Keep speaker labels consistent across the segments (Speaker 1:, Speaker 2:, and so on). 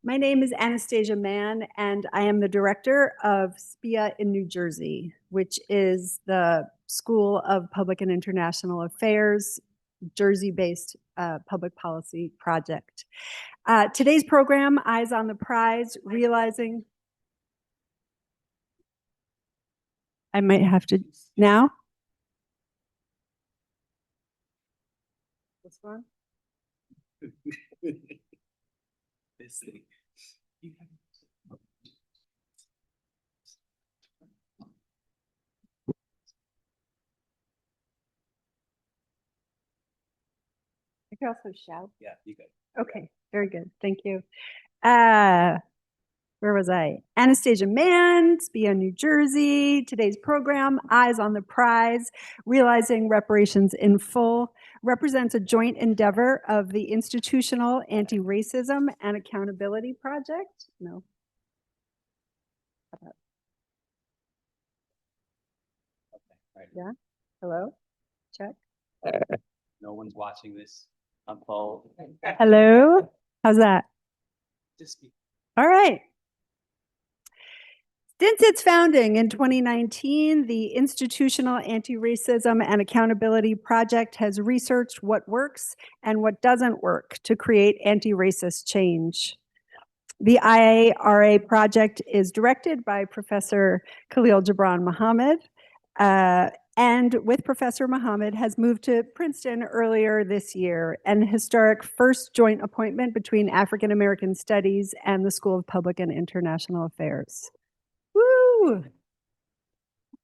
Speaker 1: My name is Anastasia Mann, and I am the director of SPIA in New Jersey, which is the School of Public and International Affairs, Jersey-based public policy project. Today's program, Eyes on the Prize, realizing... I might have to now. This one?
Speaker 2: This thing.
Speaker 1: I can also shout.
Speaker 2: Yeah, you go.
Speaker 1: Okay, very good. Thank you. Where was I? Anastasia Mann, SPIA, New Jersey. Today's program, Eyes on the Prize, Realizing Reparations in Full, represents a joint endeavor of the Institutional Anti-Racism and Accountability Project. No.
Speaker 2: Okay, right.
Speaker 1: Yeah. Hello? Check.
Speaker 2: No one's watching this unfold.
Speaker 1: Hello? How's that?
Speaker 2: Just speak.
Speaker 1: All right. Since its founding in 2019, the Institutional Anti-Racism and Accountability Project has researched what works and what doesn't work to create anti-racist change. The IARA project is directed by Professor Khalil Gibran Muhammad, and with Professor Muhammad has moved to Princeton earlier this year, an historic first joint appointment between African American Studies and the School of Public and International Affairs. Woo!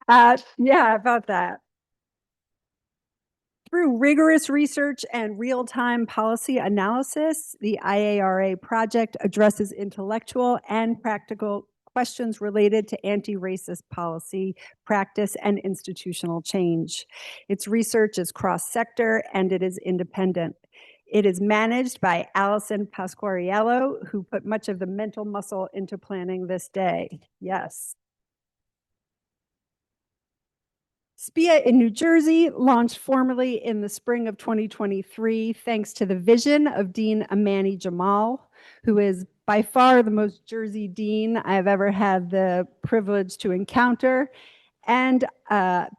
Speaker 1: Yeah, about that. Through rigorous research and real-time policy analysis, the IARA project addresses intellectual and practical questions related to anti-racist policy, practice, and institutional change. Its research is cross-sector and it is independent. It is managed by Allison Pasquariello, who put much of the mental muscle into planning this day. Yes. SPIA in New Jersey launched formally in the spring of 2023, thanks to the vision of Dean Amani Jamal, who is by far the most Jersey dean I've ever had the privilege to encounter, and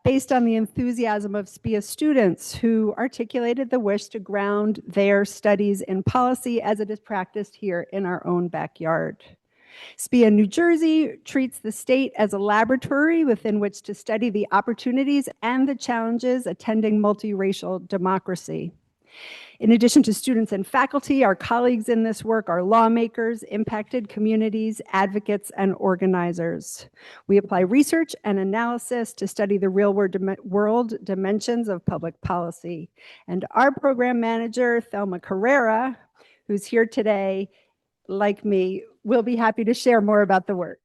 Speaker 1: based on the enthusiasm of SPIA students who articulated the wish to ground their studies in policy as it is practiced here in our own backyard. SPIA New Jersey treats the state as a laboratory within which to study the opportunities and the challenges attending multiracial democracy. In addition to students and faculty, our colleagues in this work are lawmakers, impacted communities, advocates, and organizers. We apply research and analysis to study the real-world dimensions of public policy. And our program manager, Thelma Carrera, who's here today, like me, will be happy to share more about the work.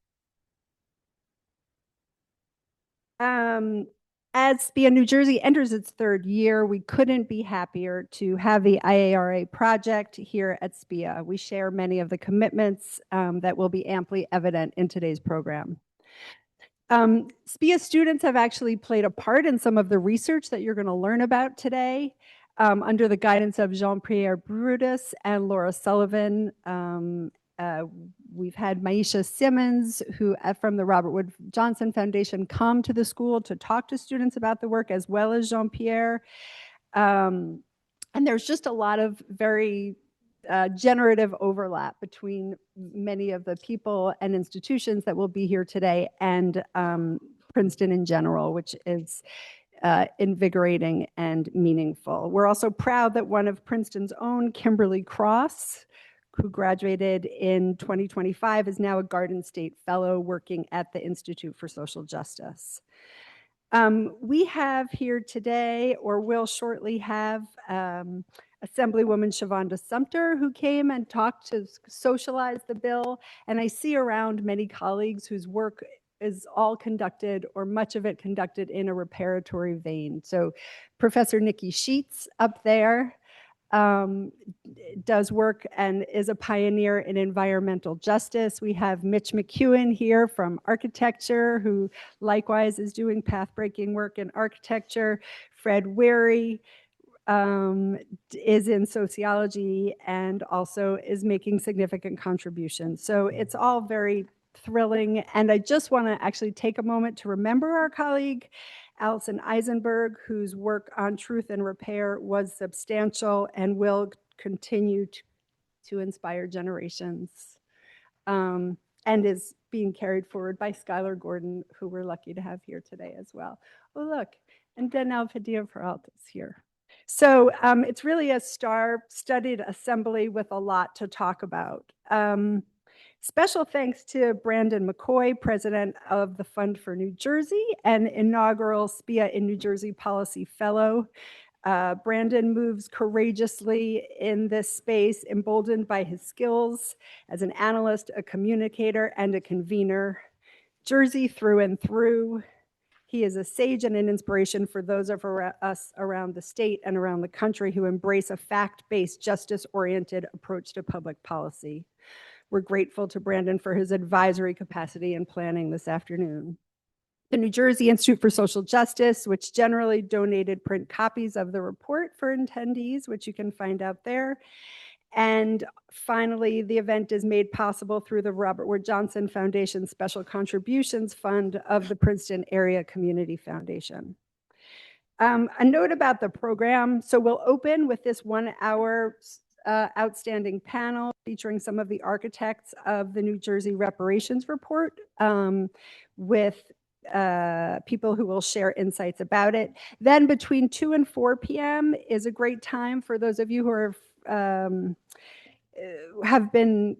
Speaker 1: As SPIA New Jersey enters its third year, we couldn't be happier to have the IARA project here at SPIA. We share many of the commitments that will be amply evident in today's program. SPIA students have actually played a part in some of the research that you're going to learn about today. Under the guidance of Jean-Pierre Brutus and Laura Sullivan. We've had Maisha Simmons, who from the Robert Wood Johnson Foundation, come to the school to talk to students about the work, as well as Jean-Pierre. And there's just a lot of very generative overlap between many of the people and institutions that will be here today and Princeton in general, which is invigorating and meaningful. We're also proud that one of Princeton's own, Kimberly Cross, who graduated in 2025, is now a Garden State Fellow working at the Institute for Social Justice. We have here today, or will shortly have, Assemblywoman Shavonda Sumter, who came and talked to socialize the bill. And I see around many colleagues whose work is all conducted, or much of it conducted, in a reparatory vein. So Professor Nikki Sheets up there does work and is a pioneer in environmental justice. We have Mitch McEwen here from architecture, who likewise is doing path-breaking work in architecture. Fred Weary is in sociology and also is making significant contributions. So it's all very thrilling. And I just want to actually take a moment to remember our colleague, Alison Eisenberg, whose work on truth and repair was substantial and will continue to inspire generations, and is being carried forward by Skylar Gordon, who we're lucky to have here today as well. Oh, look, and Danielle Padilla-Peralta is here. So it's really a star-studded assembly with a lot to talk about. Special thanks to Brandon McKoy, president of the Fund for New Jersey and inaugural SPIA in New Jersey Policy Fellow. Brandon moves courageously in this space, emboldened by his skills as an analyst, a communicator, and a convener. Jersey through and through. He is a sage and an inspiration for those of us around the state and around the country who embrace a fact-based, justice-oriented approach to public policy. We're grateful to Brandon for his advisory capacity and planning this afternoon. The New Jersey Institute for Social Justice, which generally donated print copies of the report for attendees, which you can find out there. And finally, the event is made possible through the Robert Wood Johnson Foundation Special Contributions Fund of the Princeton Area Community Foundation. A note about the program. So we'll open with this 1 hour outstanding panel featuring some of the architects of the New Jersey Reparations Report with people who will share insights about it. Then between 2 and 4 p.m. is a great time for those of you who are, have been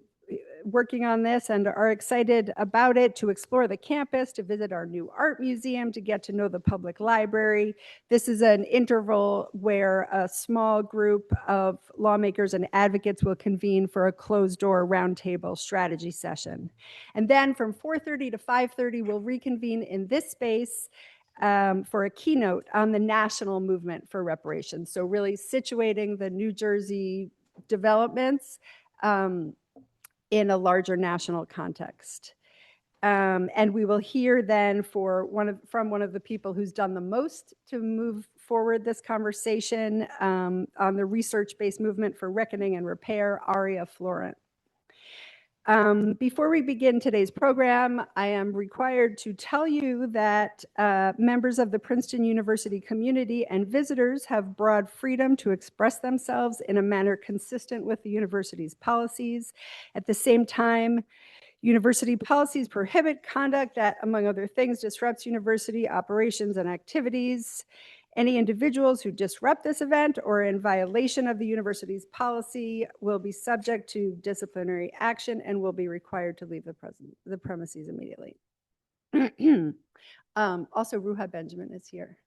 Speaker 1: working on this and are excited about it, to explore the campus, to visit our new art museum, to get to know the public library. This is an interval where a small group of lawmakers and advocates will convene for a closed-door roundtable strategy session. And then from 4:30 to 5:30, we'll reconvene in this space for a keynote on the national movement for reparations. So really situating the New Jersey developments in a larger national context. And we will hear then from one of the people who's done the most to move forward this conversation on the research-based movement for reckoning and repair, Aria Florent. Before we begin today's program, I am required to tell you that members of the Princeton University community and visitors have broad freedom to express themselves in a manner consistent with the university's policies. At the same time, university policies prohibit conduct that, among other things, disrupts university operations and activities. Any individuals who disrupt this event or are in violation of the university's policy will be subject to disciplinary action and will be required to leave the premises immediately. Also, Ruha Benjamin is here.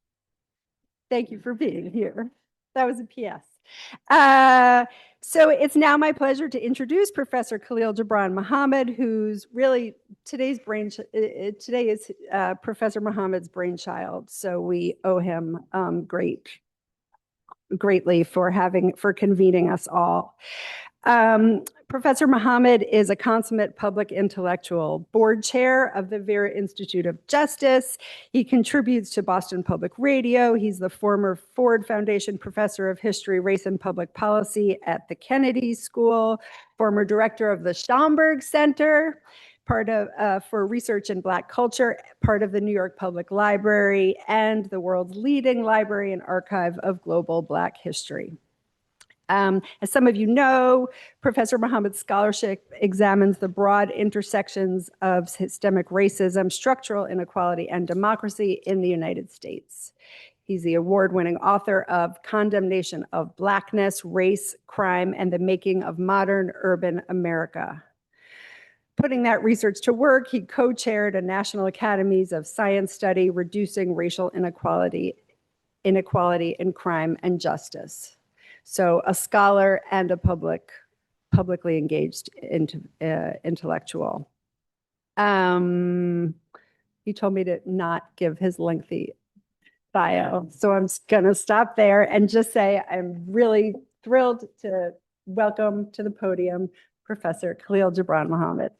Speaker 1: Thank you for being here. That was a PS. So it's now my pleasure to introduce Professor Khalil Gibran Muhammad, who's really today is Professor Muhammad's brainchild. So we owe him greatly for convening us all. Professor Muhammad is a consummate public intellectual, board chair of the Vera Institute of Justice. He contributes to Boston Public Radio. He's the former Ford Foundation Professor of History, Race, and Public Policy at the Kennedy School, former director of the Schomburg Center, part of for research in Black culture, part of the New York Public Library, and the world's leading library and archive of global Black history. As some of you know, Professor Muhammad's scholarship examines the broad intersections of systemic racism, structural inequality, and democracy in the United States. He's the award-winning author of Condemnation of Blackness, Race, Crime, and the Making of Modern Urban America. Putting that research to work, he co-chaired a National Academies of Science study, Reducing Racial Inequality in Crime and Justice. So a scholar and a publicly engaged intellectual. He told me to not give his lengthy bio, so I'm gonna stop there and just say I'm really thrilled to welcome to the podium Professor Khalil Gibran Muhammad.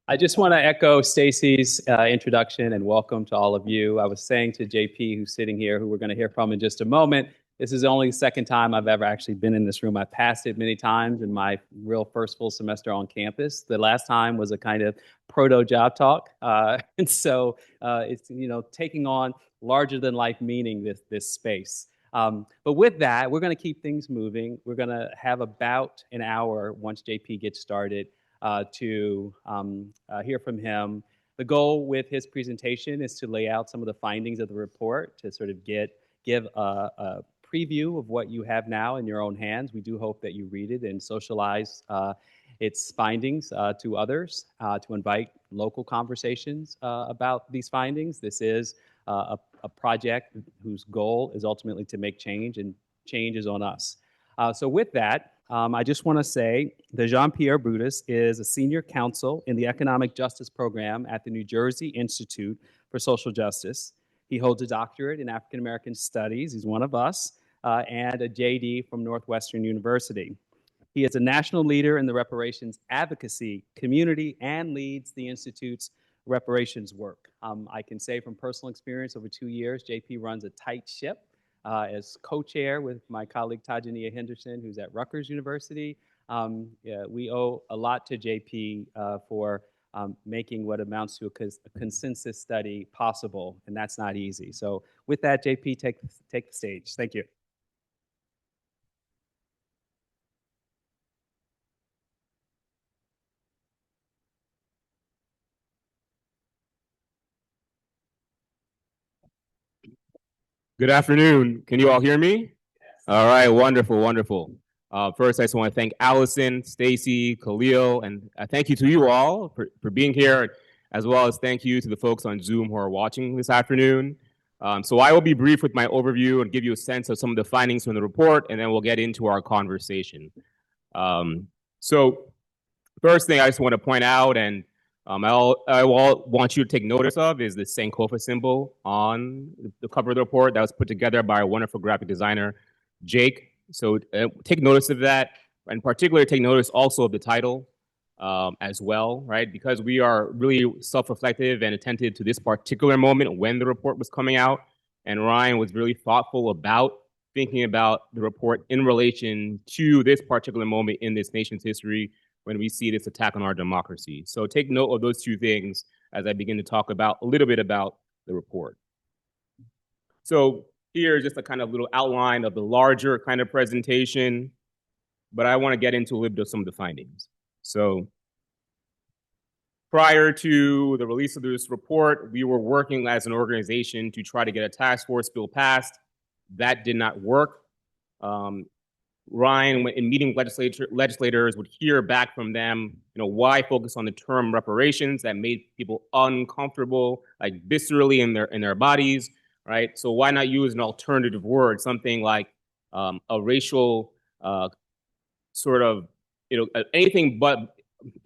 Speaker 2: I just want to echo Stacy's introduction and welcome to all of you. I was saying to JP, who's sitting here, who we're going to hear from in just a moment, this is only the second time I've ever actually been in this room. I've passed it many times in my real first full semester on campus. The last time was a kind of proto job talk. And so it's, taking on larger than life meaning this space. But with that, we're going to keep things moving. We're going to have about an hour once JP gets started to hear from him. The goal with his presentation is to lay out some of the findings of the report, to sort of give a preview of what you have now in your own hands. We do hope that you read it and socialize its findings to others, to invite local conversations about these findings. This is a project whose goal is ultimately to make change, and change is on us. So with that, I just want to say that Jean-Pierre Brutus is a senior counsel in the Economic Justice Program at the New Jersey Institute for Social Justice. He holds a doctorate in African American Studies, he's one of us, and a JD from Northwestern University. He is a national leader in the reparations advocacy community and leads the Institute's reparations work. I can say from personal experience over 2 years, JP runs a tight ship. As co-chair with my colleague Tajania Henderson, who's at Rutgers University. We owe a lot to JP for making what amounts to a consensus study possible, and that's not easy. So with that, JP, take the stage. Thank you.
Speaker 3: Good afternoon. Can you all hear me? Yes. All right, wonderful, wonderful. First, I just want to thank Allison, Stacy, Khalil, and thank you to you all for being here, as well as thank you to the folks on Zoom who are watching this afternoon. So I will be brief with my overview and give you a sense of some of the findings from the report, and then we'll get into our conversation. So first thing I just want to point out, and I want you to take notice of, is the Sankofa symbol on the cover of the report that was put together by our wonderful graphic designer, Jake. So take notice of that, and particularly take notice also of the title as well, right? Because we are really self-reflective and attentive to this particular moment when the report was coming out, and Ryan was really thoughtful about thinking about the report in relation to this particular moment in this nation's history, when we see this attack on our democracy. So take note of those two things as I begin to talk about a little bit about the report. So here's just a kind of little outline of the larger kind of presentation, but I want to get into a little bit of some of the findings. So prior to the release of this report, we were working as an organization to try to get a task force bill passed. That did not work. Ryan, in meeting legislators, would hear back from them, why focus on the term reparations that made people uncomfortable, like viscerally in their bodies, right? So why not use an alternative word, something like a racial sort of, anything but,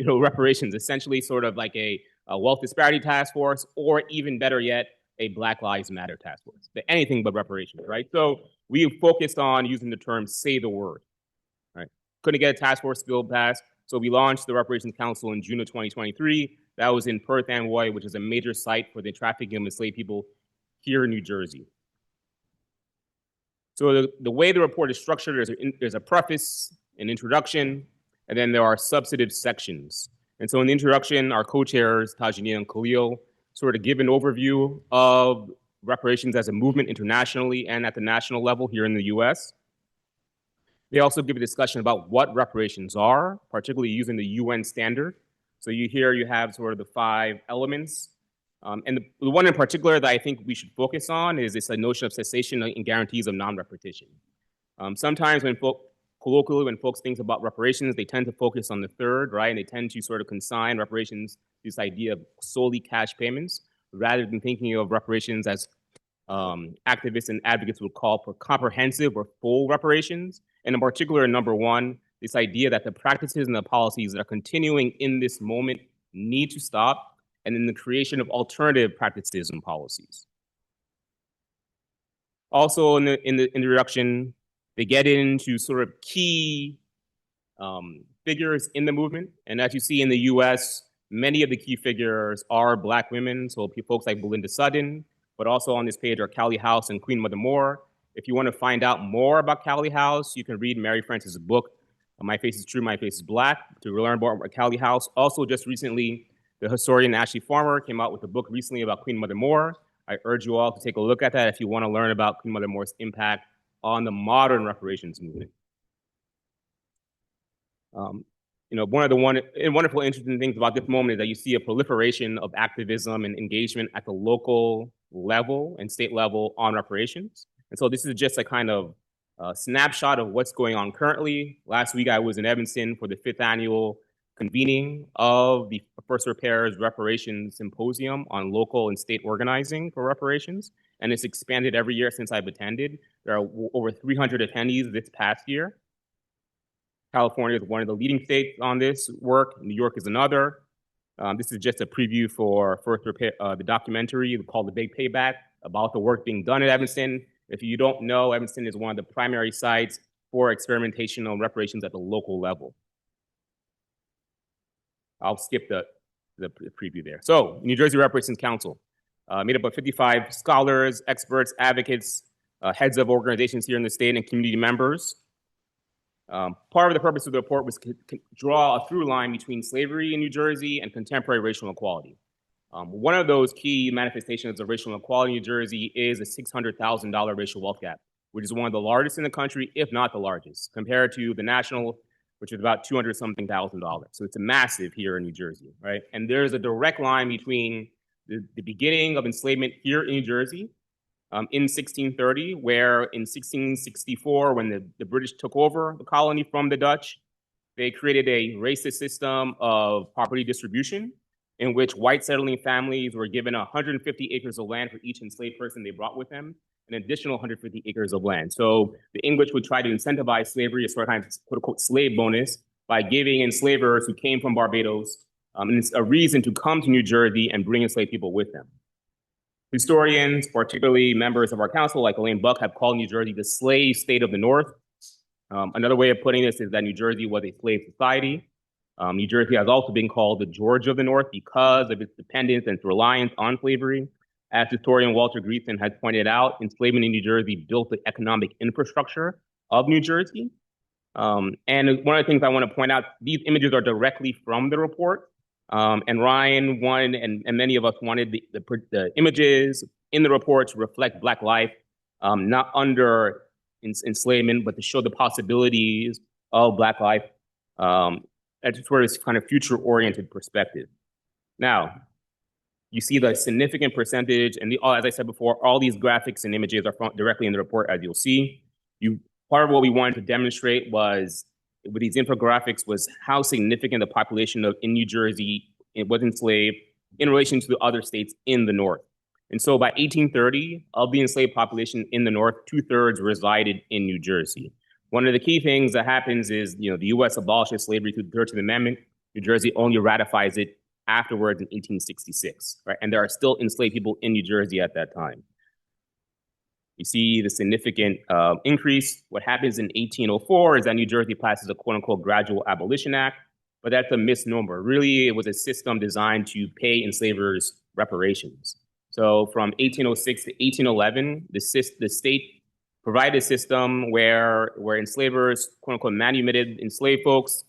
Speaker 3: reparations, essentially sort of like a wealth disparity task force, or even better yet, a Black Lives Matter task force, but anything but reparations, right? So we focused on using the term "say the word," right? Couldn't get a task force bill passed, so we launched the Reparations Council in June of 2023. That was in Perth Amboy, which is a major site for the trafficking of enslaved people here in New Jersey. So the way the report is structured, there's a preface, an introduction, and then there are substantive sections. And so in the introduction, our co-chairs, Tajania and Khalil, sort of give an overview of reparations as a movement internationally and at the national level here in the US. They also give a discussion about what reparations are, particularly using the UN standard. So you have sort of the 5 elements. And the one in particular that I think we should focus on is this notion of cessation and guarantees of non-repetition. Sometimes colloquially, when folks think about reparations, they tend to focus on the third, right? And they tend to sort of consign reparations, this idea of solely cash payments, rather than thinking of reparations as activists and advocates would call for comprehensive or full reparations. And in particular, number 1, this idea that the practices and the policies that are continuing in this moment need to stop, and then the creation of alternative practices and policies. Also in the introduction, they get into sort of key figures in the movement. And as you see in the US, Many of the key figures are Black women, so folks like Belinda Sutton, but also on this page are Callie House and Queen Mother Moore. If you want to find out more about Callie House, you can read Mary Frances' book, My Face is True, My Face is Black, to learn more about Callie House. Also, just recently, the historian Ashley Farmer came out with a book recently about Queen Mother Moore. I urge you all to take a look at that if you want to learn about Queen Mother Moore's impact on the modern reparations movement. One of the wonderful, interesting things about this moment is that you see a proliferation of activism and engagement at the local level and state level on reparations. And so this is just a kind of snapshot of what's going on currently. Last week, I was in Evanston for the 5th annual convening of the First Repairs Reparations Symposium on local and state organizing for reparations. And it's expanded every year since I've attended. There are over 300 attendees this past year. California is one of the leading states on this work. New York is another. This is just a preview for the documentary called The Big Payback about the work being done at Evanston. If you don't know, Evanston is one of the primary sites for experimentation on reparations at the local level. I'll skip the preview there. So, New Jersey Reparations Council, made up of 55 scholars, experts, advocates, heads of organizations here in the state, and community members. Part of the purpose of the report was to draw a through line between slavery in New Jersey and contemporary racial inequality. One of those key manifestations of racial inequality in New Jersey is a $600,000 racial wealth gap, which is one of the largest in the country, if not the largest, compared to the national, which is about $200-something thousand. So it's a massive here in New Jersey, right? And there's a direct line between the beginning of enslavement here in New Jersey in 1630, where in 1664, when the British took over the colony from the Dutch, they created a racist system of property distribution in which white settling families were given 150 acres of land for each enslaved person they brought with them, an additional 150 acres of land. So the English would try to incentivize slavery, a sort of quote-unquote slave bonus, by giving enslavers who came from Barbados a reason to come to New Jersey and bring enslaved people with them. Historians, particularly members of our council like Elaine Buck, have called New Jersey the slave state of the North. Another way of putting this is that New Jersey was a slave society. New Jersey has also been called the Georgia of the North because of its dependence and its reliance on slavery. As historian Walter Greason has pointed out, enslavement in New Jersey built the economic infrastructure of New Jersey. And one of the things I want to point out, these images are directly from the report. And Ryan and many of us wanted the images in the report to reflect Black life, not under enslavement, but to show the possibilities of Black life at sort of this kind of future-oriented perspective. Now, you see the significant percentage, and as I said before, all these graphics and images are directly in the report, as you'll see. Part of what we wanted to demonstrate was, with these infographics, was how significant the population in New Jersey was enslaved in relation to the other states in the North. And so by 1830, of the enslaved population in the North, 2/3 resided in New Jersey. One of the key things that happens is, the U.S. abolishes slavery through the 13th Amendment. New Jersey only ratifies it afterwards in 1866, right? And there are still enslaved people in New Jersey at that time. You see the significant increase. What happens in 1804 is that New Jersey passes a quote-unquote Gradual Abolition Act, but that's a misnomer. Really, it was a system designed to pay enslavers reparations. So from 1806 to 1811, the state provided a system where enslavers, quote-unquote, manumitted enslaved folks.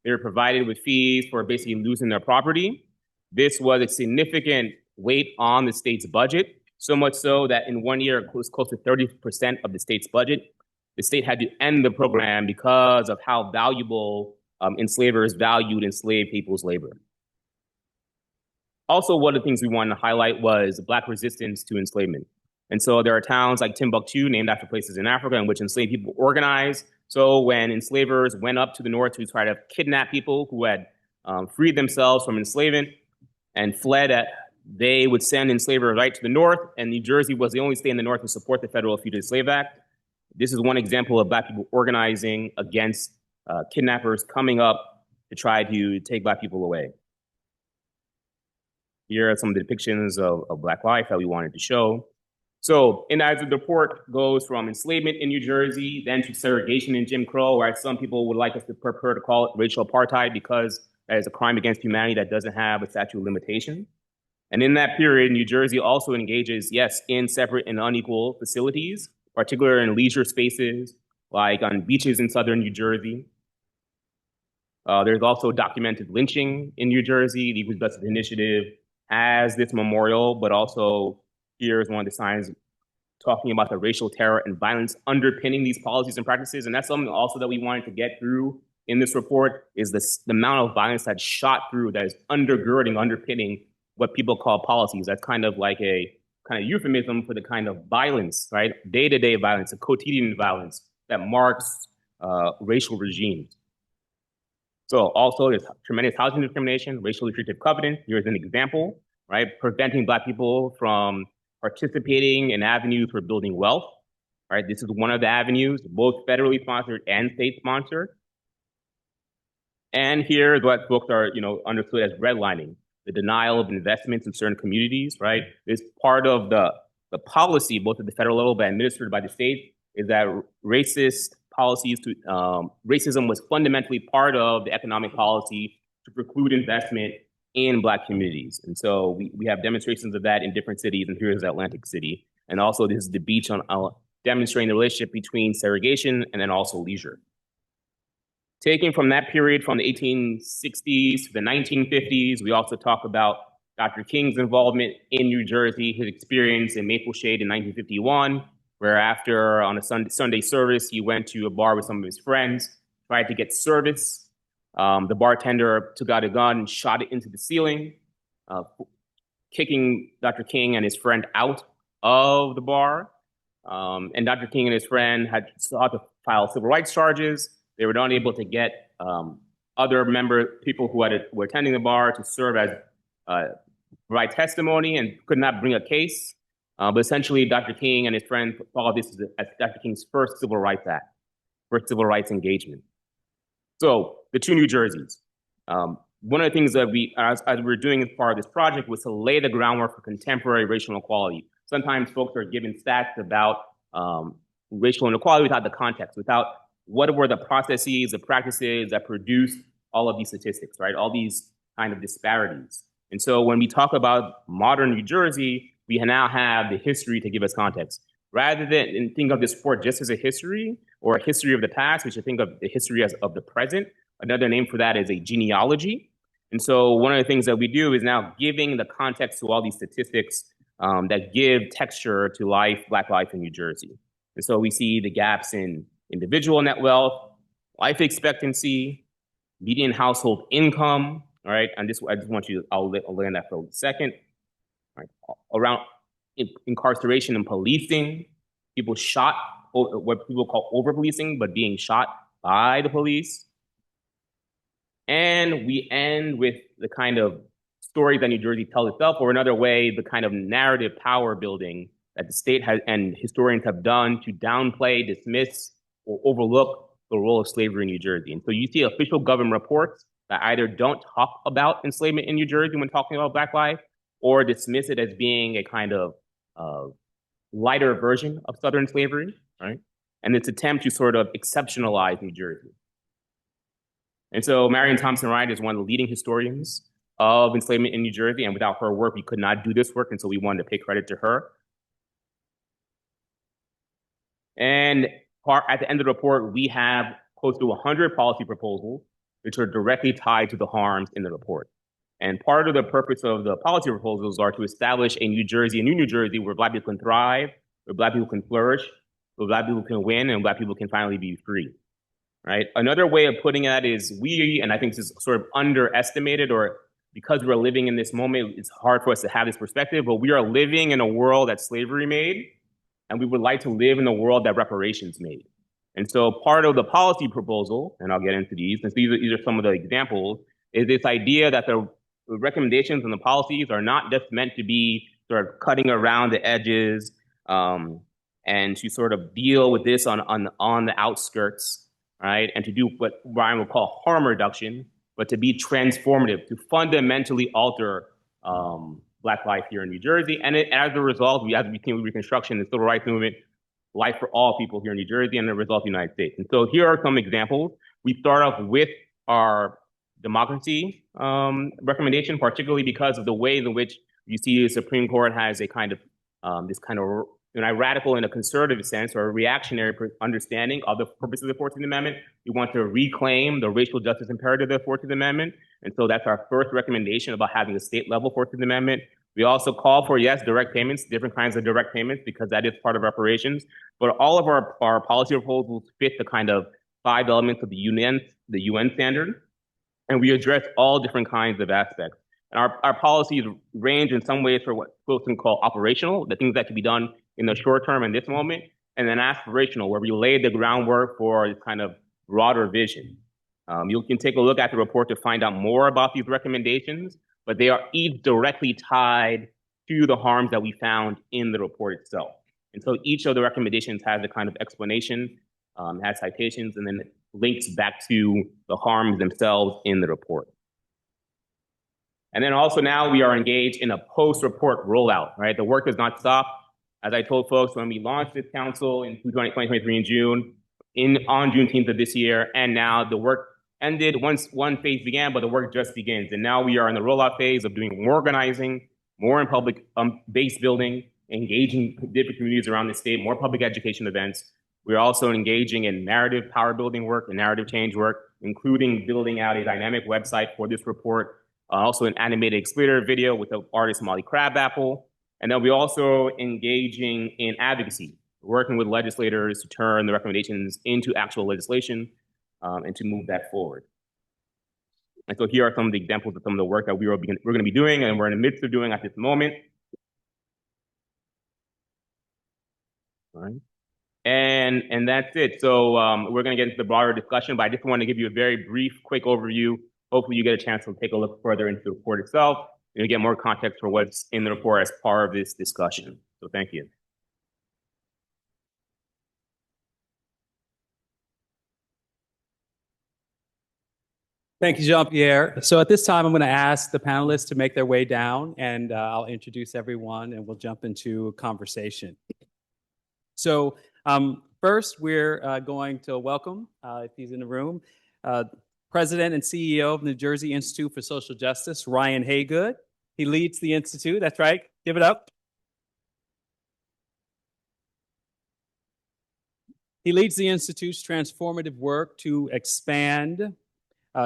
Speaker 3: They were provided with fees for basically losing their property. This was a significant weight on the state's budget, so much so that in 1 year, it was close to 30% of the state's budget. The state had to end the program because of how valuable enslavers valued enslaved people's labor. Also, one of the things we wanted to highlight was Black resistance to enslavement. And so there are towns like Timbuktu, named after places in Africa, in which enslaved people organized. So when enslavers went up to the North to try to kidnap people who had freed themselves from enslavement and fled, they would send enslavers right to the North, and New Jersey was the only state in the North to support the Federal Fugitive Slave Act. This is one example of Black people organizing against kidnappers coming up to try to take Black people away. Here are some of the depictions of Black life that we wanted to show. So, and as the report goes from enslavement in New Jersey, then to segregation in Jim Crow, where some people would like us to prefer to call it racial apartheid because that is a crime against humanity that doesn't have a statute of limitation. And in that period, New Jersey also engages, yes, in separate and unequal facilities, particularly in leisure spaces, like on beaches in southern New Jersey. There's also documented lynching in New Jersey. The Equal Justice Initiative has this memorial, but also here's one of the signs talking about the racial terror and violence underpinning these policies and practices. And that's something also that we wanted to get through in this report, is the amount of violence that's shot through, that is underpinning what people call policies. That's kind of like a kind of euphemism for the kind of violence, right? Day-to-day violence, the quotidian violence that marks racial regimes. So also there's tremendous housing discrimination, racial restrictive covenant. Here's an example, right? Preventing Black people from participating in avenues for building wealth, right? This is one of the avenues, both federally sponsored and state sponsored. And here is what folks are, understood as redlining, the denial of investments in certain communities, right? This part of the policy, both at the federal level but administered by the state, is that racist policies racism was fundamentally part of the economic policy to preclude investment in Black communities. And so we have demonstrations of that in different cities, and here's Atlantic City. And also this is the beach on demonstrating the relationship between segregation and then also leisure. Taking from that period from the 1860s to the 1950s, we also talk about Dr. King's involvement in New Jersey, his experience in Maple Shade in 1951, where after on a Sunday service, he went to a bar with some of his friends, tried to get service. The bartender took out a gun and shot it into the ceiling, kicking Dr. King and his friend out of the bar. And Dr. King and his friend had sought to file civil rights charges. They were not able to get other people who were attending the bar to serve as provide testimony and could not bring a case. But essentially, Dr. King and his friend followed this as Dr. King's first civil rights act, first civil rights engagement. So the two New Jerseys. One of the things that as we were doing as part of this project was to lay the groundwork for contemporary racial inequality. Sometimes folks are given stats about racial inequality without the context, without what were the processes, the practices that produced all of these statistics, right? All these kind of disparities. And so when we talk about modern New Jersey, we now have the history to give us context. Rather than think of this report just as a history or a history of the past, we should think of the history as of the present. Another name for that is a genealogy. And so one of the things that we do is now giving the context to all these statistics that give texture to life, Black life in New Jersey. And so we see the gaps in individual net wealth, life expectancy, median household income, all right? And this, I just want you, I'll land that for a second. All right. Around incarceration and policing, people shot, what people call over-policing, but being shot by the police. And we end with the kind of story that New Jersey tells itself, or another way, the kind of narrative power building that the state has and historians have done to downplay, dismiss, or overlook the role of slavery in New Jersey. And so you see official government reports that either don't talk about enslavement in New Jersey when talking about Black life, or dismiss it as being a kind of lighter version of Southern slavery, right? And its attempt to sort of exceptionalize New Jersey. And so Marion Thompson Wright is one of the leading historians of enslavement in New Jersey, and without her work, we could not do this work, and so we wanted to pay credit to her. And at the end of the report, we have close to 100 policy proposals, which are directly tied to the harms in the report. And part of the purpose of the policy proposals are to establish a New New Jersey, where Black people can thrive, where Black people can flourish, where Black people can win, and Black people can finally be free, right? Another way of putting that is and I think this is sort of underestimated, or because we're living in this moment, it's hard for us to have this perspective, but we are living in a world that slavery made, and we would like to live in a world that reparations made. And so part of the policy proposal, and I'll get into these, and these are some of the examples, is this idea that the recommendations and the policies are not just meant to be sort of cutting around the edges and to sort of deal with this on the outskirts, right? And to do what Brian would call harm reduction, but to be transformative, to fundamentally alter Black life here in New Jersey. And as a result, as we came with Reconstruction, the Civil Rights Movement, life for all people here in New Jersey, and the result, the United States. And so here are some examples. We start off with our democracy recommendation, particularly because of the way in which you see the Supreme Court has a kind of this kind of radical in a conservative sense or a reactionary understanding of the purpose of the 14th Amendment. We want to reclaim the racial justice imperative of the 14th Amendment. And so that's our first recommendation about having a state level 14th Amendment. We also call for, yes, direct payments, different kinds of direct payments, because that is part of reparations. But all of our policy proposals fit the kind of 5 elements of the UN standard. And we address all different kinds of aspects. And our policies range in some ways for what folks can call operational, the things that can be done in the short term in this moment, and then aspirational, where we lay the groundwork for this kind of broader vision. You can take a look at the report to find out more about these recommendations, but they are each directly tied to the harms that we found in the report itself. And so each of the recommendations has a kind of explanation, has citations, and then links back to the harms themselves in the report. And then also now we are engaged in a post-report rollout, right? The work does not stop. As I told folks when we launched this council in 2023 in June, on Juneteenth of this year, and now the work ended once one phase began, but the work just begins. And now we are in the rollout phase of doing more organizing, more in public base building, engaging different communities around the state, more public education events. We're also engaging in narrative power building work and narrative change work, including building out a dynamic website for this report, also an animated explainer video with the artist Molly Crabapple. And then we're also engaging in advocacy, working with legislators to turn the recommendations into actual legislation and to move that forward. And so here are some of the examples of some of the work that we're going to be doing and we're in the midst of doing at this moment. All right. And that's it. So we're going to get into the broader discussion, but I just want to give you a very brief, quick overview. Hopefully you get a chance to take a look further into the report itself and get more context for what's in the report as part of this discussion. So thank you.
Speaker 2: Thank you, Jean-Pierre. So at this time, I'm going to ask the panelists to make their way down, and I'll introduce everyone, and we'll jump into a conversation. So first, we're going to welcome, if he's in the room, President and CEO of New Jersey Institute for Social Justice, Ryan Haygood. He leads the Institute. That's right. Give it up. He leads the Institute's transformative work to expand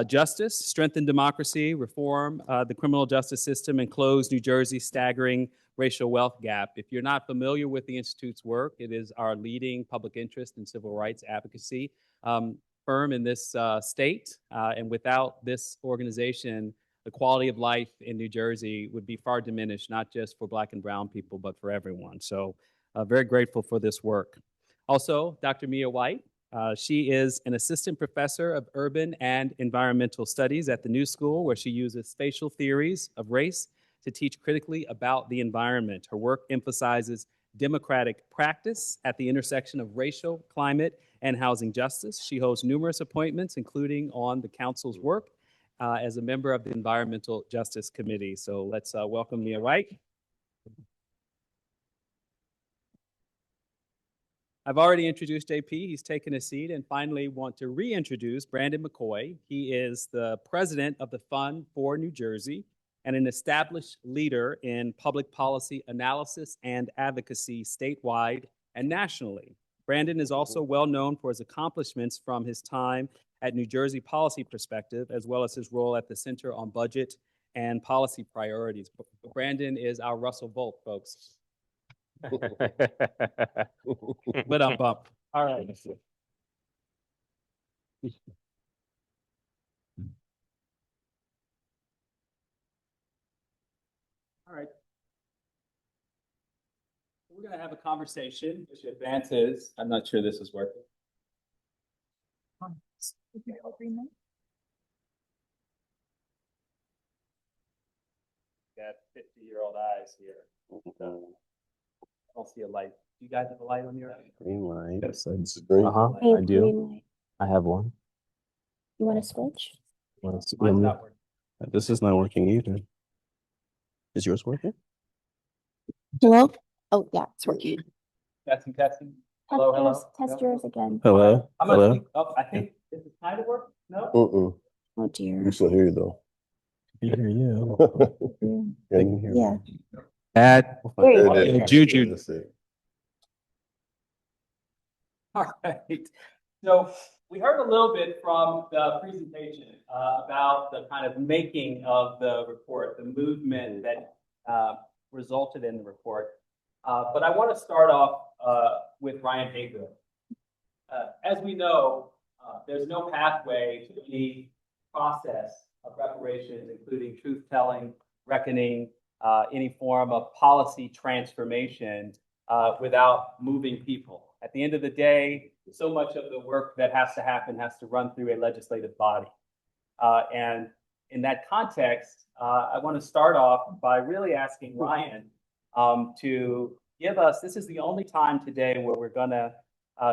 Speaker 2: justice, strengthen democracy, reform the criminal justice system, and close New Jersey's staggering racial wealth gap. If you're not familiar with the Institute's work, it is our leading public interest and civil rights advocacy firm in this state. And without this organization, the quality of life in New Jersey would be far diminished, not just for Black and brown people, but for everyone. So very grateful for this work. Also, Dr. Mia White. She is an assistant professor of urban and environmental studies at the New School, where she uses spatial theories of race to teach critically about the environment. Her work emphasizes democratic practice at the intersection of racial, climate, and housing justice. She holds numerous appointments, including on the council's work as a member of the Environmental Justice Committee. So let's welcome Mia White. I've already introduced JP. He's taken a seat, and finally want to reintroduce Brandon McKoy. He is the president of the Fund for New Jersey and an established leader in public policy analysis and advocacy statewide and nationally. Brandon is also well known for his accomplishments from his time at New Jersey Policy Perspective, as well as his role at the Center on Budget and Policy Priorities. Brandon is our Russell Bolt, folks. But up. All right. All right. We're going to have a conversation which advances. I'm not sure this is working. Got 50-year-old eyes here. I don't see a light. Do you guys have a light on your end?
Speaker 4: Green light.
Speaker 2: Yes,
Speaker 4: it's green.
Speaker 5: Hey,
Speaker 4: I do.
Speaker 5: green light.
Speaker 4: I have one.
Speaker 5: You want to switch?
Speaker 2: Mine's not working.
Speaker 4: This is not working either. Is yours working?
Speaker 5: Hello? Oh, yeah, it's working.
Speaker 2: Testing.
Speaker 5: Test
Speaker 2: Hello, hello.
Speaker 5: yours, test yours again.
Speaker 4: Hello?
Speaker 2: I'm
Speaker 4: Hello?
Speaker 2: gonna I think this is kind of working. No?
Speaker 5: Oh dear.
Speaker 4: We still hear you though.
Speaker 3: Yeah.
Speaker 4: Yeah, you can hear me.
Speaker 5: Yeah.
Speaker 3: Bad.
Speaker 5: There you
Speaker 4: There it
Speaker 5: go.
Speaker 4: is.
Speaker 3: Juju.
Speaker 4: That's it.
Speaker 2: All right. So we heard a little bit from the presentation about the kind of making of the report, the movement that resulted in the report. But I want to start off with Ryan Haygood. As we know, there's no pathway to any process of reparations, including truth-telling, reckoning, any form of policy transformation without moving people. At the end of the day, so much of the work that has to happen has to run through a legislative body. And in that context, I want to start off by really asking Ryan to give us, this is the only time today where we're going to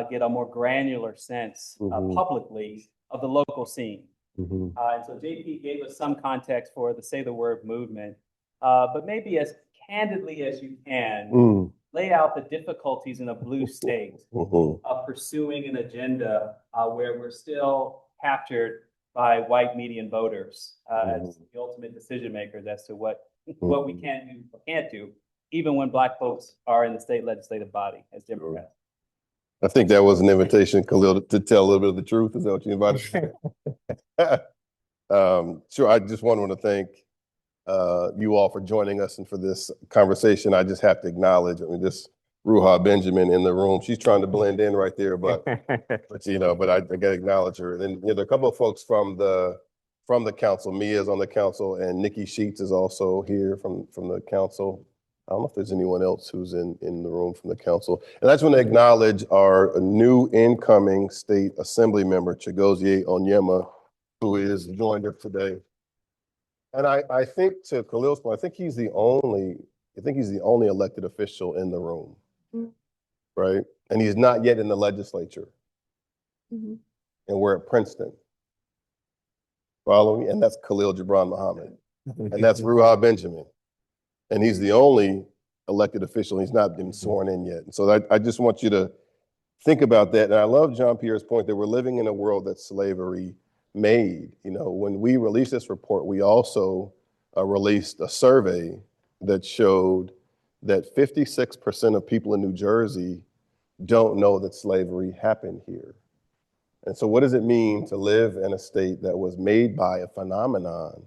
Speaker 2: get a more granular sense publicly of the local scene. And so JP gave us some context for the Say the Word movement, but maybe as candidly as you can, lay out the difficulties in a blue state of pursuing an agenda where we're still captured by white median voters as the ultimate decision makers as to what we can do or can't do, even when Black folks are in the state legislative body as Democrats.
Speaker 4: I think that was an invitation, Khalil, to tell a little bit of the truth. Is that what you invited? Sure. I just want to thank you all for joining us and for this conversation. I just have to acknowledge, I mean, this Ruha Benjamin in the room, she's trying to blend in right there, but you know, but I got to acknowledge her. And then, you know, there are a couple of folks from the council. Mia's on the council, and Nikki Sheets is also here from the council. I don't know if there's anyone else who's in the room from the council. And I just want to acknowledge our new incoming state assembly member, Chigozie Onyema, who is joined us today. And I think, to Khalil's point, I think he's the only elected official in the room, right? And he's not yet in the legislature. And we're at Princeton. Follow me? And that's Khalil Gibran Muhammad. And that's Ruha Benjamin. And he's the only elected official. He's not been sworn in yet. And so I just want you to think about that. And I love Jean-Pierre's point that we're living in a world that slavery made. You know, when we released this report, we also released a survey that showed that 56% of people in New Jersey don't know that slavery happened here. And so what does it mean to live in a state that was made by a phenomenon,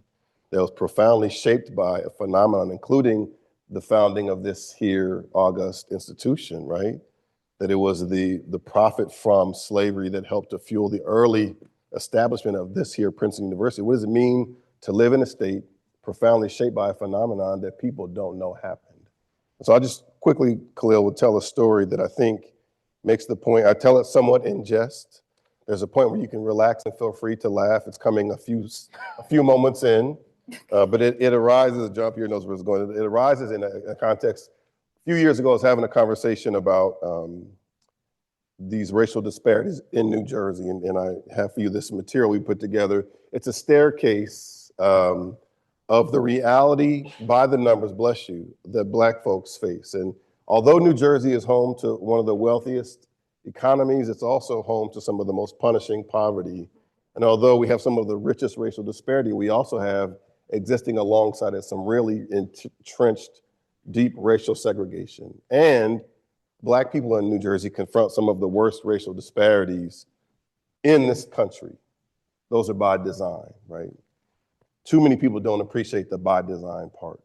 Speaker 4: that was profoundly shaped by a phenomenon, including the founding of this here august institution, right? That it was the profit from slavery that helped to fuel the early establishment of this here Princeton University. What does it mean to live in a state profoundly shaped by a phenomenon that people don't know happened? So I just quickly, Khalil, will tell a story that I think makes the point. I tell it somewhat in jest. There's a point where you can relax and feel free to laugh. It's coming a few moments in, but it arises, Jean-Pierre knows where it's going. It arises in a context. A few years ago, I was having a conversation about these racial disparities in New Jersey, and I have for you this material we put together. It's a staircase of the reality by the numbers, bless you, that Black folks face. And although New Jersey is home to one of the wealthiest economies, it's also home to some of the most punishing poverty. And although we have some of the richest racial disparity, we also have existing alongside it some really entrenched, deep racial segregation. And Black people in New Jersey confront some of the worst racial disparities in this country. Those are by design, right? Too many people don't appreciate the by design part.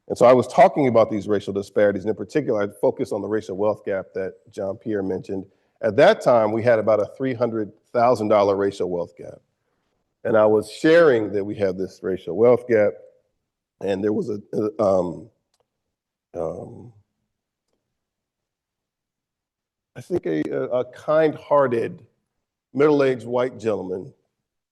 Speaker 4: And so I was talking about these racial disparities, and in particular, I focused on the racial wealth gap that Jean-Pierre mentioned. At that time, we had about a $300,000 racial wealth gap. And I was sharing that we had this racial wealth gap, and there was I think a kind-hearted, middle-aged white gentleman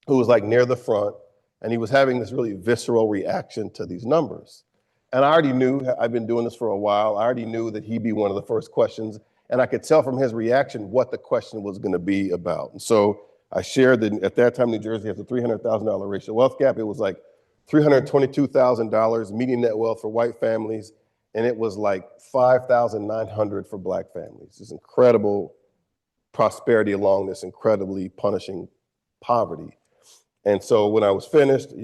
Speaker 4: who was like near the front, and he was having this really visceral reaction to these numbers. And I already knew, I've been doing this for a while, I already knew that he'd be one of the first questions, and I could tell from his reaction what the question was gonna be about. And so I shared that at that time, New Jersey has a $300,000 racial wealth gap. It was like $322,000 median net wealth for white families, and it was like $5,900 for Black families. This incredible prosperity along this incredibly punishing poverty. And so when I was finished,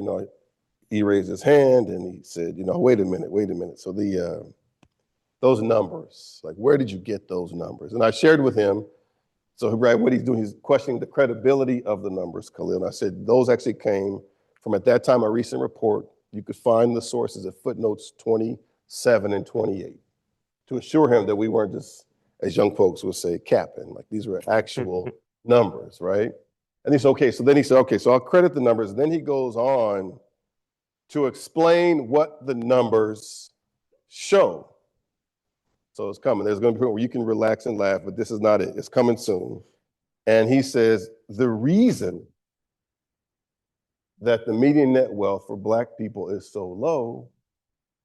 Speaker 4: he raised his hand and he said, wait a minute. So those numbers, like, where did you get those numbers? And I shared with him. So right, what he's doing, he's questioning the credibility of the numbers, Khalil. And I said, those actually came from, at that time, a recent report. You could find the sources at footnotes 27 and 28 to assure him that we weren't just, as young folks would say, capping. Like, these were actual numbers, right? And he said, okay. So then he said, okay, so I'll credit the numbers. Then he goes on to explain what the numbers show. So it's coming. There's going to be a point where you can relax and laugh, but this is not it. It's coming soon. And he says, the reason that the median net wealth for Black people is so low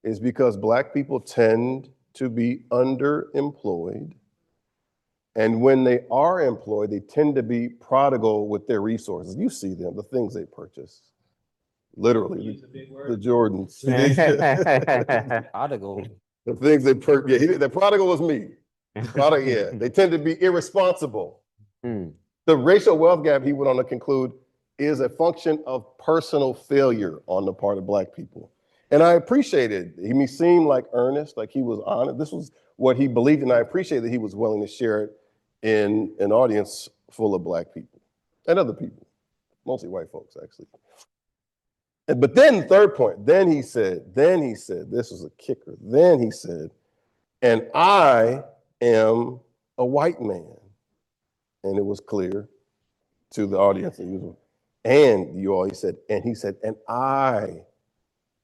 Speaker 4: is because Black people tend to be underemployed. And when they are employed, they tend to be prodigal with their resources. You see them, the things they purchase. Literally, the Jordans.
Speaker 3: Prodigal.
Speaker 4: The things they purchase. Yeah, the prodigal was me. Yeah. They tend to be irresponsible. The racial wealth gap, he went on to conclude, is a function of personal failure on the part of Black people. And I appreciated it. He seemed like earnest, like he was honest. This was what he believed, and I appreciate that he was willing to share it in an audience full of Black people and other people, mostly white folks, actually. But then the third point, then he said, this was a kicker. Then he said, and I am a white man. And it was clear to the audience. And you all, he said, and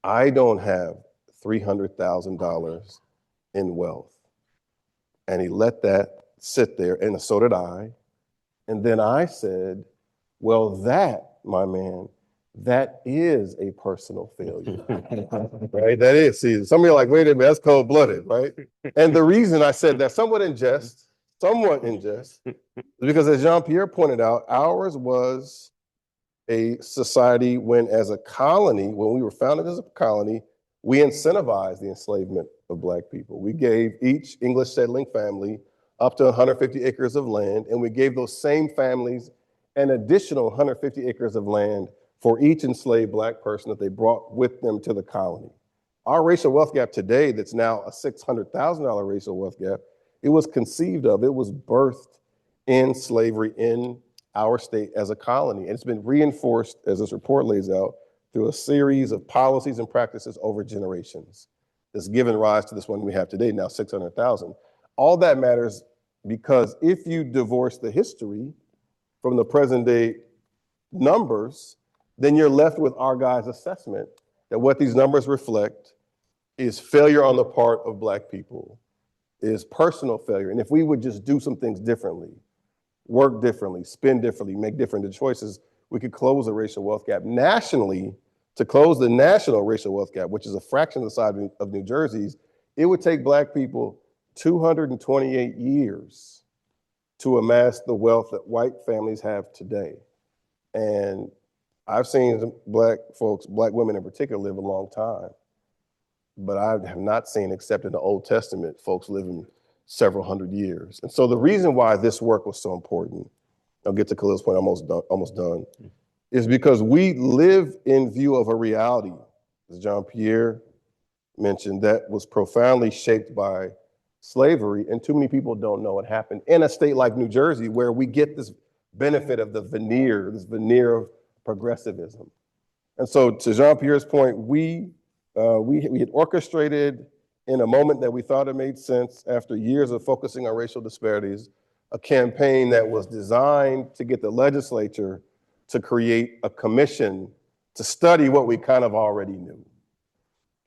Speaker 4: I don't have $300,000 in wealth. And he let that sit there, and so did I. And then I said, well, that, my man, that is a personal failure, right? That is. See, some of you are like, wait a minute, that's cold-blooded, right? And the reason I said that, somewhat in jest, is because as Jean-Pierre pointed out, ours was a society when, as a colony, when we were founded as a colony, we incentivized the enslavement of Black people. We gave each English settling family up to 150 acres of land, and we gave those same families an additional 150 acres of land for each enslaved Black person that they brought with them to the colony. Our racial wealth gap today, that's now a $600,000 racial wealth gap, it was conceived of, it was birthed in slavery in our state as a colony. And it's been reinforced, as this report lays out, through a series of policies and practices over generations. That's given rise to this one we have today, now 600,000. All that matters because if you divorce the history from the present day numbers, then you're left with our guys' assessment that what these numbers reflect is failure on the part of Black people, is personal failure. And if we would just do some things differently, work differently, spend differently, make different choices, we could close the racial wealth gap. Nationally, to close the national racial wealth gap, which is a fraction of the size of New Jersey's, it would take Black people 228 years to amass the wealth that white families have today. And I've seen Black folks, Black women in particular, live a long time. But I have not seen, except in the Old Testament, folks living several hundred years. And so the reason why this work was so important, I'll get to Khalil's point, almost done, is because we live in view of a reality, as Jean-Pierre mentioned, that was profoundly shaped by slavery, and too many people don't know it happened in a state like New Jersey, where we get this benefit of this veneer of progressivism. And so to Jean-Pierre's point, we had orchestrated, in a moment that we thought it made sense, after years of focusing on racial disparities, a campaign that was designed to get the legislature to create a commission to study what we kind of already knew.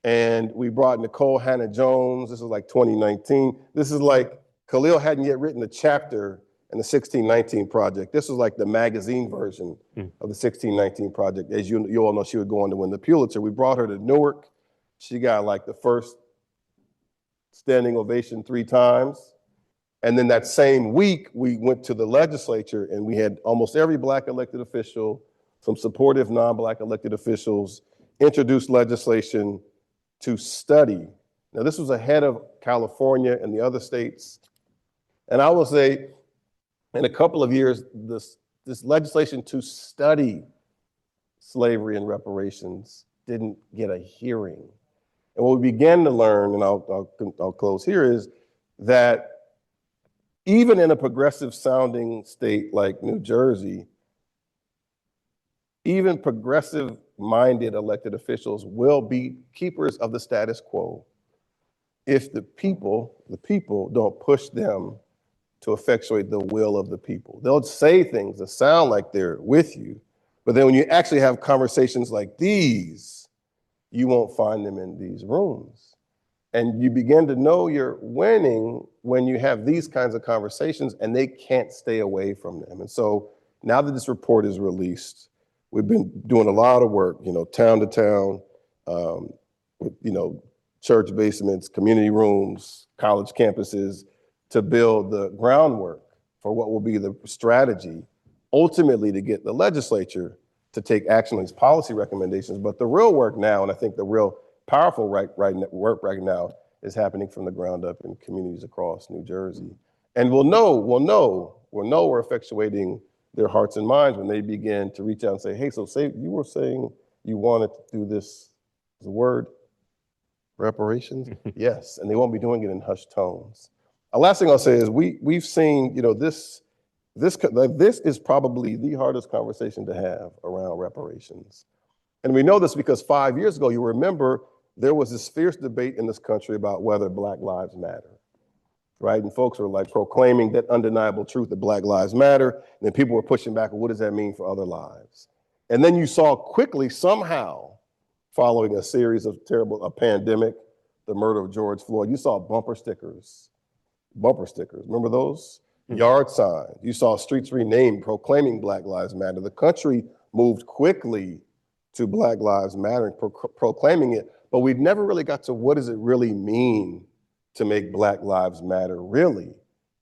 Speaker 4: And we brought Nicole Hannah-Jones. This is like 2019. This is like, Khalil hadn't yet written a chapter in the 1619 Project. This was like the magazine version of the 1619 Project. As you all know, she would go on to win the Pulitzer. We brought her to Newark. She got like the first standing ovation 3 times. And then that same week, we went to the legislature and we had almost every Black elected official, some supportive non-Black elected officials, introduce legislation to study. Now, this was ahead of California and the other states. And I will say, in a couple of years, this legislation to study slavery and reparations didn't get a hearing. And what we began to learn, and I'll close here, is that even in a progressive sounding state like New Jersey, even progressive minded elected officials will be keepers of the status quo if the people don't push them to effectuate the will of the people. They'll say things that sound like they're with you, but then when you actually have conversations like these, you won't find them in these rooms. And you begin to know you're winning when you have these kinds of conversations and they can't stay away from them. And so now that this report is released, we've been doing a lot of work, town to town, church basements, community rooms, college campuses, to build the groundwork for what will be the strategy, ultimately to get the legislature to take action on these policy recommendations. But the real work now, and I think the real powerful work right now, is happening from the ground up in communities across New Jersey. And we'll know we're effectuating their hearts and minds when they begin to reach out and say, hey, so you were saying you wanted to do this, the word reparations? Yes, and they won't be doing it in hushed tones. The last thing I'll say is we've seen, this is probably the hardest conversation to have around reparations. And we know this because 5 years ago, you remember, there was this fierce debate in this country about whether Black Lives Matter, right? And folks were like proclaiming that undeniable truth that Black Lives Matter. And then people were pushing back, well, what does that mean for other lives? And then you saw quickly, somehow, following a series of a pandemic, the murder of George Floyd, you saw bumper stickers. Remember those? Mm-hmm. Yard signs. You saw streets renamed, proclaiming Black Lives Matter. The country moved quickly to Black Lives Matter and proclaiming it, but we've never really got to what does it really mean to make Black Lives Matter, really?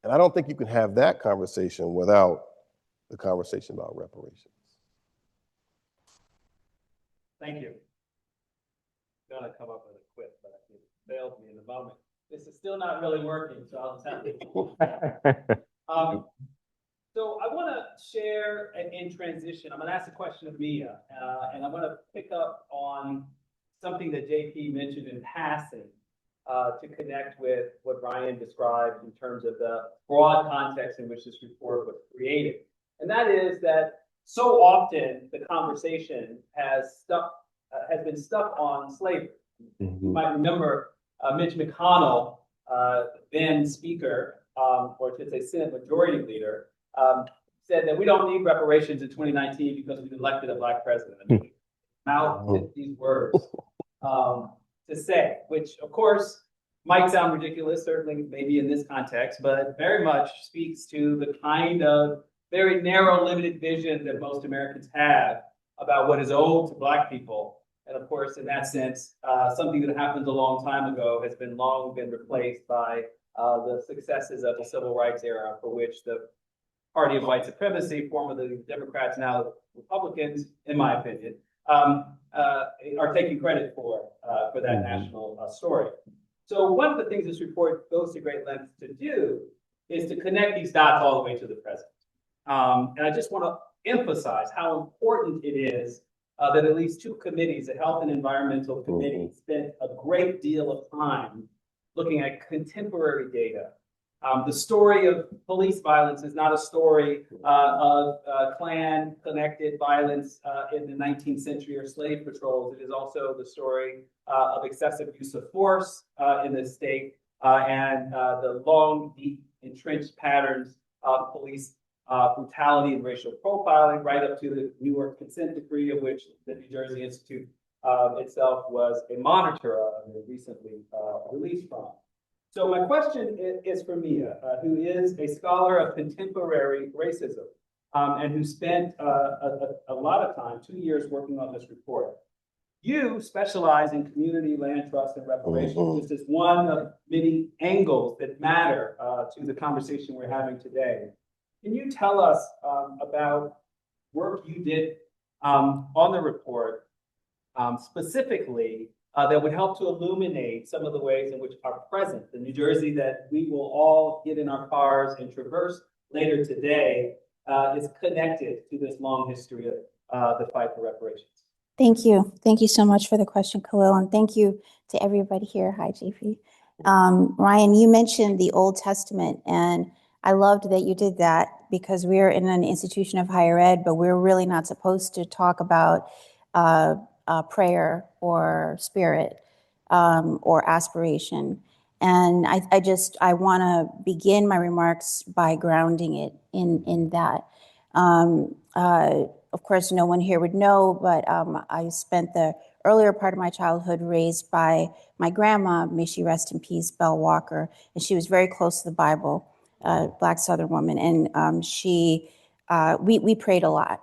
Speaker 4: And I don't think you can have that conversation without the conversation about reparations.
Speaker 2: Thank you. I'm gonna come up with a quip, but it failed me in the moment. This is still not really working, so I'll tell you. So I want to share in transition. I'm going to ask a question of Mia, and I'm going to pick up on something that JP mentioned in passing to connect with what Brian described in terms of the broad context in which this report was created. And that is that so often the conversation has been stuck on slavery. Mm-hmm. You might remember Mitch McConnell, then Speaker, or I should say Senate Majority Leader, said that we don't need reparations in 2019 because we've elected a Black president. I mean, mouthed these words to say, which of course might sound ridiculous, certainly maybe in this context, but very much speaks to the kind of very narrow, limited vision that most Americans have about what is owed to Black people. And of course, in that sense, something that happened a long time ago has long been replaced by the successes of the civil rights era, for which the Party of White Supremacy, formerly Democrats, now Republicans, in my opinion, are taking credit for that national story. So one of the things this report goes to great lengths to do is to connect these dots all the way to the present. And I just want to emphasize how important it is that at least two committees, the Health and Environmental Committee, spent a great deal of time looking at contemporary data. The story of police violence is not a story of Klan-connected violence in the 19th century or slave patrols. It is also the story of excessive use of force in this state and the long, deep, entrenched patterns of police brutality and racial profiling, right up to the New York consent decree, of which the New Jersey Institute itself was a monitor of and recently released from. So my question is for Mia, who is a scholar of contemporary racism and who spent a lot of time, 2 years, working on this report. You specialize in community land trust and reparations. This is one of many angles that matter to the conversation we're having today. Can you tell us about work you did on the report, specifically that would help to illuminate some of the ways in which our present, the New Jersey that we will all get in our cars and traverse later today, is connected to this long history the fight for reparations?
Speaker 5: Thank you. Thank you so much for the question, Khalil, and thank you to everybody here. Hi, JP. Ryan, you mentioned the Old Testament, and I loved that you did that because we're in an institution of higher ed, but we're really not supposed to talk about prayer or spirit or aspiration. And I want to begin my remarks by grounding it in that. Of course, no one here would know, but I spent the earlier part of my childhood raised by my grandma, may she rest in peace, Belle Walker, and she was very close to the Bible, Black Southern woman, and we prayed a lot.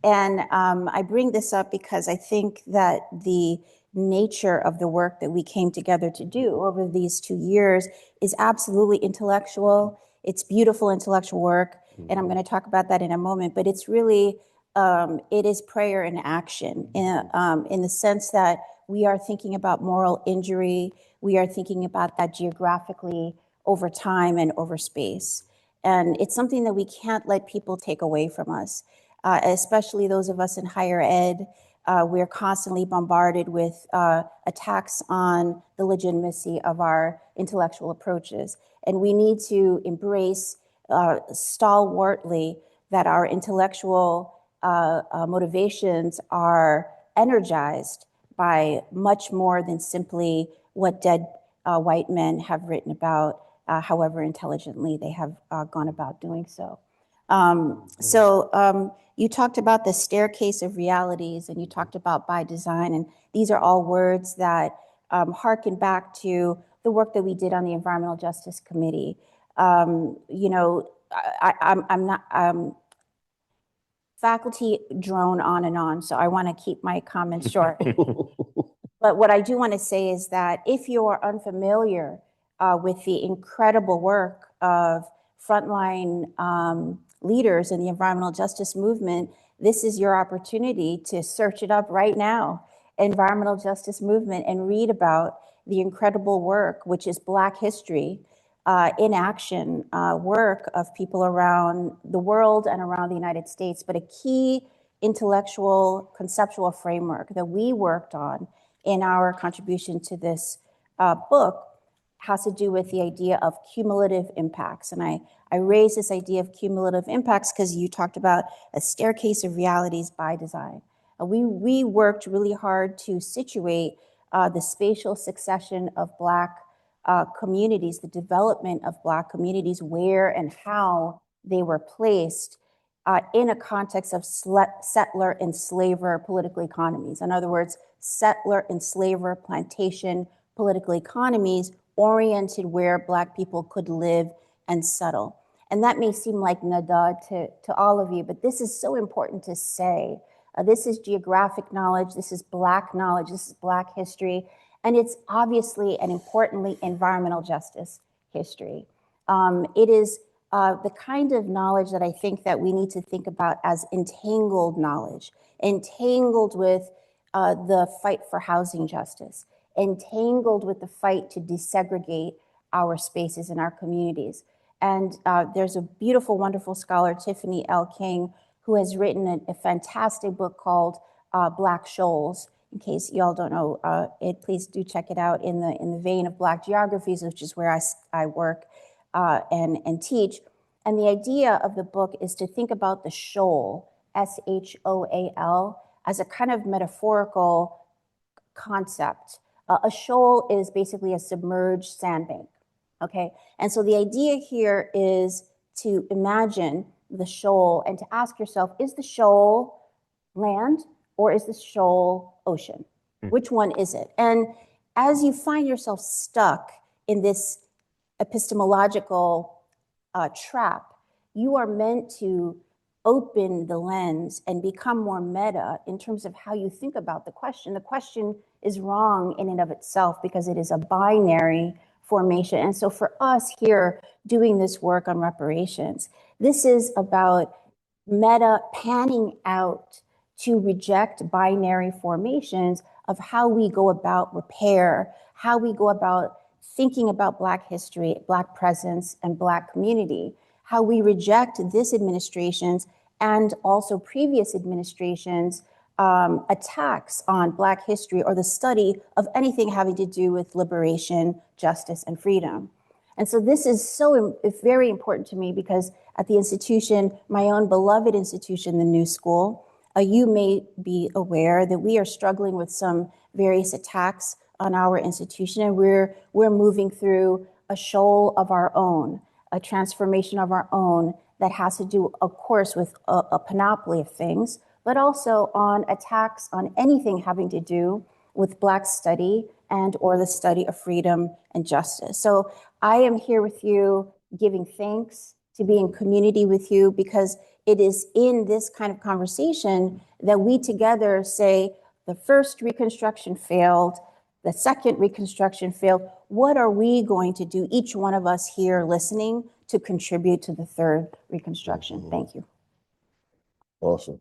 Speaker 5: And I bring this up because I think that the nature of the work that we came together to do over these 2 years is absolutely intellectual. It's beautiful intellectual work, and I'm going to talk about that in a moment, but it's really, it is prayer in action in the sense that we are thinking about moral injury. We are thinking about that geographically over time and over space. And it's something that we can't let people take away from us, especially those of us in higher ed. We're constantly bombarded with attacks on the legitimacy of our intellectual approaches. And we need to embrace stalwartly that our intellectual motivations are energized by much more than simply what dead white men have written about, however intelligently they have gone about doing so. You talked about the staircase of realities, and you talked about by design, and these are all words that harken back to the work that we did on the Environmental Justice Committee. You know, I'm not, faculty drone on and on, so I want to keep my comments short. But what I do want to say is that if you are unfamiliar with the incredible work of frontline leaders in the environmental justice movement, this is your opportunity to search it up right now, environmental justice movement, and read about the incredible work, which is Black history in action, work of people around the world and around the United States. But a key intellectual conceptual framework that we worked on in our contribution to this book has to do with the idea of cumulative impacts. And I raise this idea of cumulative impacts because you talked about a staircase of realities by design. We worked really hard to situate the spatial succession of Black communities, the development of Black communities, where and how they were placed in a context of settler enslaver political economies. In other words, settler enslaver plantation political economies oriented where Black people could live and settle. And that may seem like nada to all of you, but this is so important to say. This is geographic knowledge, this is Black knowledge, this is Black history, and it's obviously and importantly environmental justice history. It is the kind of knowledge that I think that we need to think about as entangled knowledge, entangled with the fight for housing justice, entangled with the fight to desegregate our spaces in our communities. And there's a beautiful, wonderful scholar, Tiffany L. King, who has written a fantastic book called Black Shoals. In case y'all don't know it, please do check it out in the vein of Black geographies, which is where I work and teach. And the idea of the book is to think about the shoal, S-H-O-A-L, as a kind of metaphorical concept. A shoal is basically a submerged sandbank, okay? And so the idea here is to imagine the shoal and to ask yourself, is the shoal land or is the shoal ocean? Which one is it? And as you find yourself stuck in this epistemological trap, you are meant to open the lens and become more meta in terms of how you think about the question. The question is wrong in and of itself because it is a binary formation. And so for us here doing this work on reparations, this is about meta panning out to reject binary formations of how we go about repair, how we go about thinking about Black history, Black presence, and Black community, how we reject this administration's and also previous administrations' attacks on Black history or the study of anything having to do with liberation, justice, and freedom. And so this is it's very important to me because at the institution, my own beloved institution, the New School, you may be aware that we are struggling with some various attacks on our institution, and we're moving through a shoal of our own, a transformation of our own that has to do, of course, with a panoply of things, but also on attacks on anything having to do with Black study and or the study of freedom and justice. So I am here with you giving thanks to be in community with you, because it is in this kind of conversation that we together say the first Reconstruction failed, the second Reconstruction failed. What are we going to do, each one of us here listening, to contribute to the third Reconstruction? Thank you.
Speaker 4: Awesome.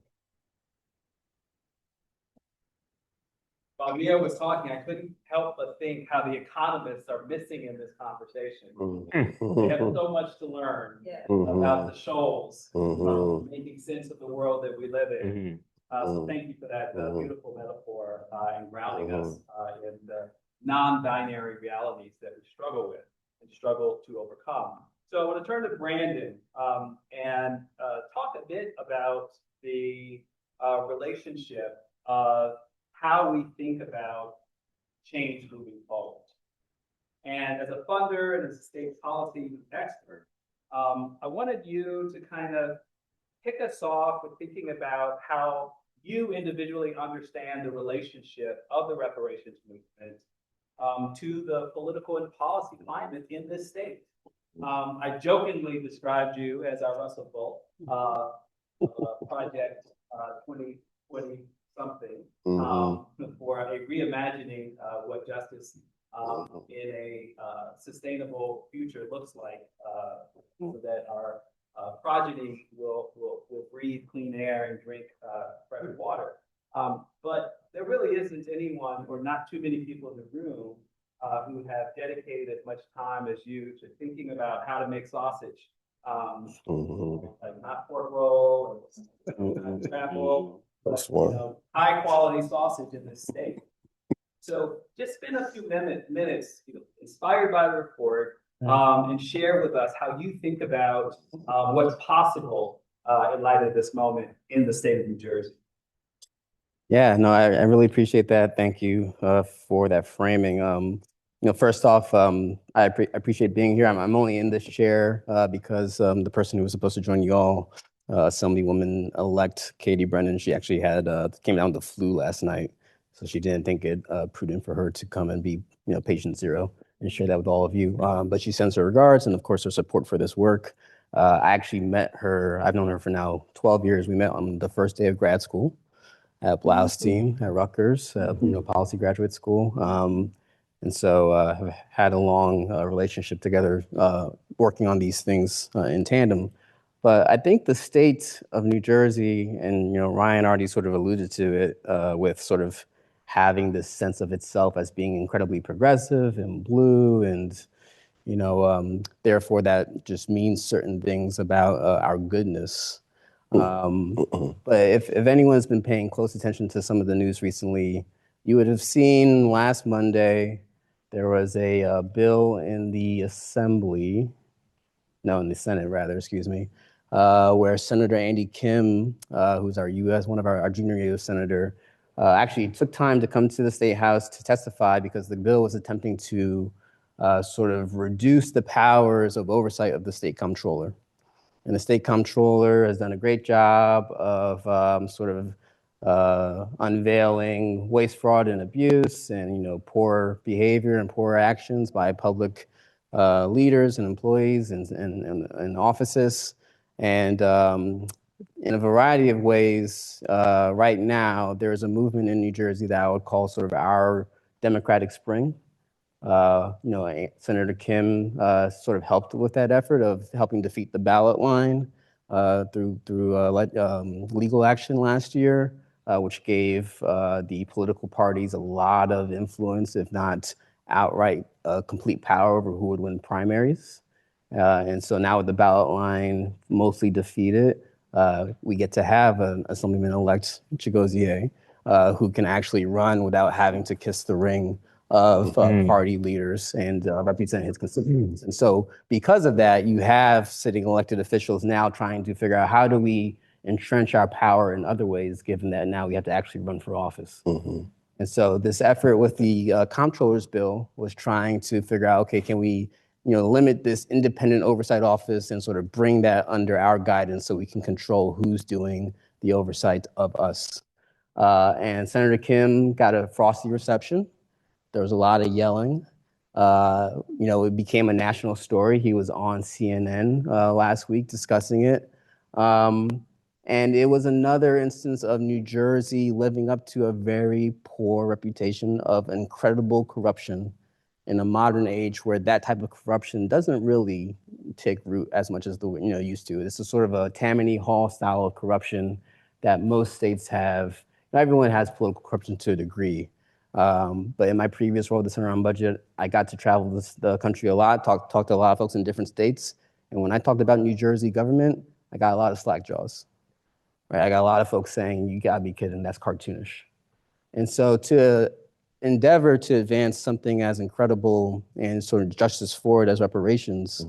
Speaker 2: While Mia was talking, I couldn't help but think how the economists are missing in this conversation. They have so much to learn about the shoals, making sense of the world that we live in. So thank you for that beautiful metaphor and grounding us in the non-binary realities that we struggle with and struggle to overcome. So I want to turn to Brandon and talk a bit about the relationship of how we think about change moving forward. And as a funder and as a state policy expert, I wanted you to kind of kick us off with thinking about how you individually understand the relationship of the reparations movement to the political and policy climate in this state. I jokingly described you as our Russell Bolt Project 2020 something for a reimagining what justice in a sustainable future looks like, so that our progeny will breathe clean air and drink fresh water. But there really isn't anyone, or not too many people in the room, who have dedicated as much time as you to thinking about how to make sausage, like not pork roll and scrapple, but high quality sausage in this state. So just spend a few minutes, inspired by the report, and share with us how you think about what's possible in light of this moment in the state of New Jersey.
Speaker 6: Yeah, no, I really appreciate that. Thank you for that framing. First off, I appreciate being here. I'm only in this chair because the person who was supposed to join you all, Assemblywoman-elect Katie Brennan, she actually came down with the flu last night, so she didn't think it prudent for her to come and be patient zero and share that with all of you. But she sends her regards and, of course, her support for this work. I actually met her. I've known her for now 12 years. We met on the first day of grad school at Blaustein at Rutgers, policy graduate school. And so have had a long relationship together, working on these things in tandem. But I think the state of New Jersey, and Ryan already sort of alluded to it, with sort of having this sense of itself as being incredibly progressive and blue, and therefore that just means certain things about our goodness. But if anyone's been paying close attention to some of the news recently, you would have seen last Monday there was a bill in the Senate, rather, excuse me, where Senator Andy Kim, who's one of our junior U.S. senator, actually took time to come to the State House to testify because the bill was attempting to sort of reduce the powers of oversight of the state comptroller. And the state comptroller has done a great job of unveiling waste, fraud, and abuse, and poor behavior and poor actions by public leaders and employees and offices. And in a variety of ways, right now, there's a movement in New Jersey that I would call sort of our Democratic Spring. Senator Kim sort of helped with that effort of helping defeat the ballot line through legal action last year, which gave the political parties a lot of influence, if not outright complete power over who would win primaries. And so now with the ballot line mostly defeated, we get to have an Assemblyman-elect Chigozie who can actually run without having to kiss the ring of party leaders and represent his constituents. And so because of that, you have sitting elected officials now trying to figure out how do we entrench our power in other ways, given that now we have to actually run for office. And so this effort with the comptroller's bill was trying to figure out, okay, can we limit this independent oversight office and sort of bring that under our guidance so we can control who's doing the oversight of us. And Senator Kim got a frosty reception. There was a lot of yelling. It became a national story. He was on CNN last week discussing it. And it was another instance of New Jersey living up to a very poor reputation of incredible corruption in a modern age where that type of corruption doesn't really take root as much as used to. It's a sort of a Tammany Hall style of corruption that most states have. Everyone has political corruption to a degree. But in my previous role, the Center on Budget, I got to travel the country a lot, talked to a lot of folks in different states. And when I talked about New Jersey government, I got a lot of slack jaws. Right? I got a lot of folks saying, you gotta be kidding, that's cartoonish. And so to endeavor to advance something as incredible and sort of justice forward as reparations,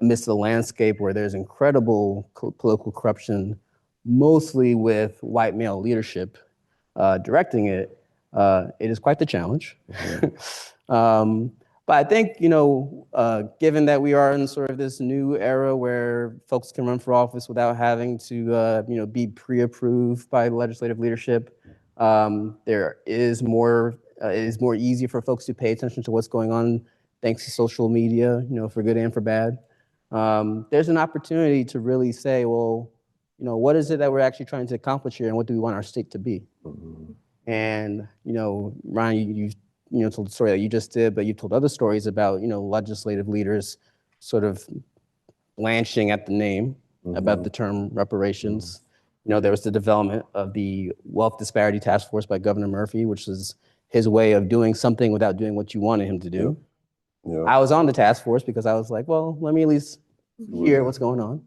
Speaker 6: amidst the landscape where there's incredible political corruption, mostly with white male leadership directing it, it is quite the challenge. But I think, given that we are in sort of this new era where folks can run for office without having to, be pre-approved by legislative leadership, there is more, it is more easy for folks to pay attention to what's going on thanks to social media, for good and for bad. There's an opportunity to really say, well, what is it that we're actually trying to accomplish here and what do we want our state to be? And, Ryan, you told the story that you just did, but you told other stories about, legislative leaders sort of blanching at the name about the term reparations. There was the development of the Wealth Disparity Task Force by Governor Murphy, which was his way of doing something without doing what you wanted him to do. I was on the task force because I was like, well, let me at least hear what's going on,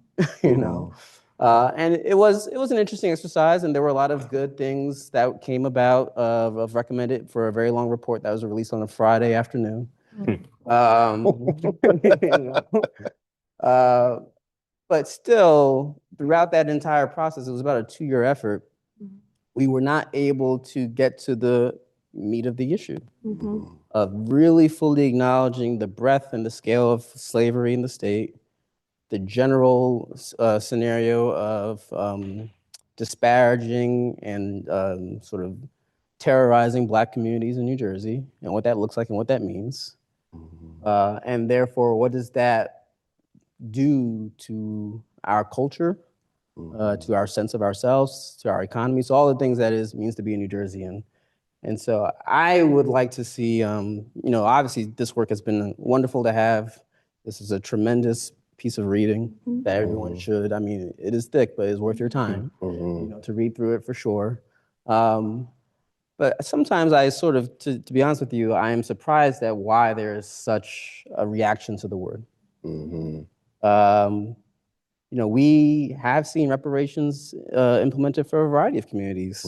Speaker 6: And it was an interesting exercise, and there were a lot of good things that came about of recommended for a very long report that was released on a Friday afternoon. But still, throughout that entire process, it was about a 2-year effort. We were not able to get to the meat of the issue of really fully acknowledging the breadth and the scale of slavery in the state, the general scenario of disparaging and sort of terrorizing Black communities in New Jersey and what that looks like and what that means. And therefore, what does that do to our culture, to our sense of ourselves, to our economy, so all the things that it means to be a New Jerseyan. And so I would like to see, obviously this work has been wonderful to have. This is a tremendous piece of reading that everyone should. I mean, it is thick, but it's worth your time to read through it for sure. But sometimes I sort of, to be honest with you, I am surprised at why there is such a reaction to the word. We have seen reparations implemented for a variety of communities.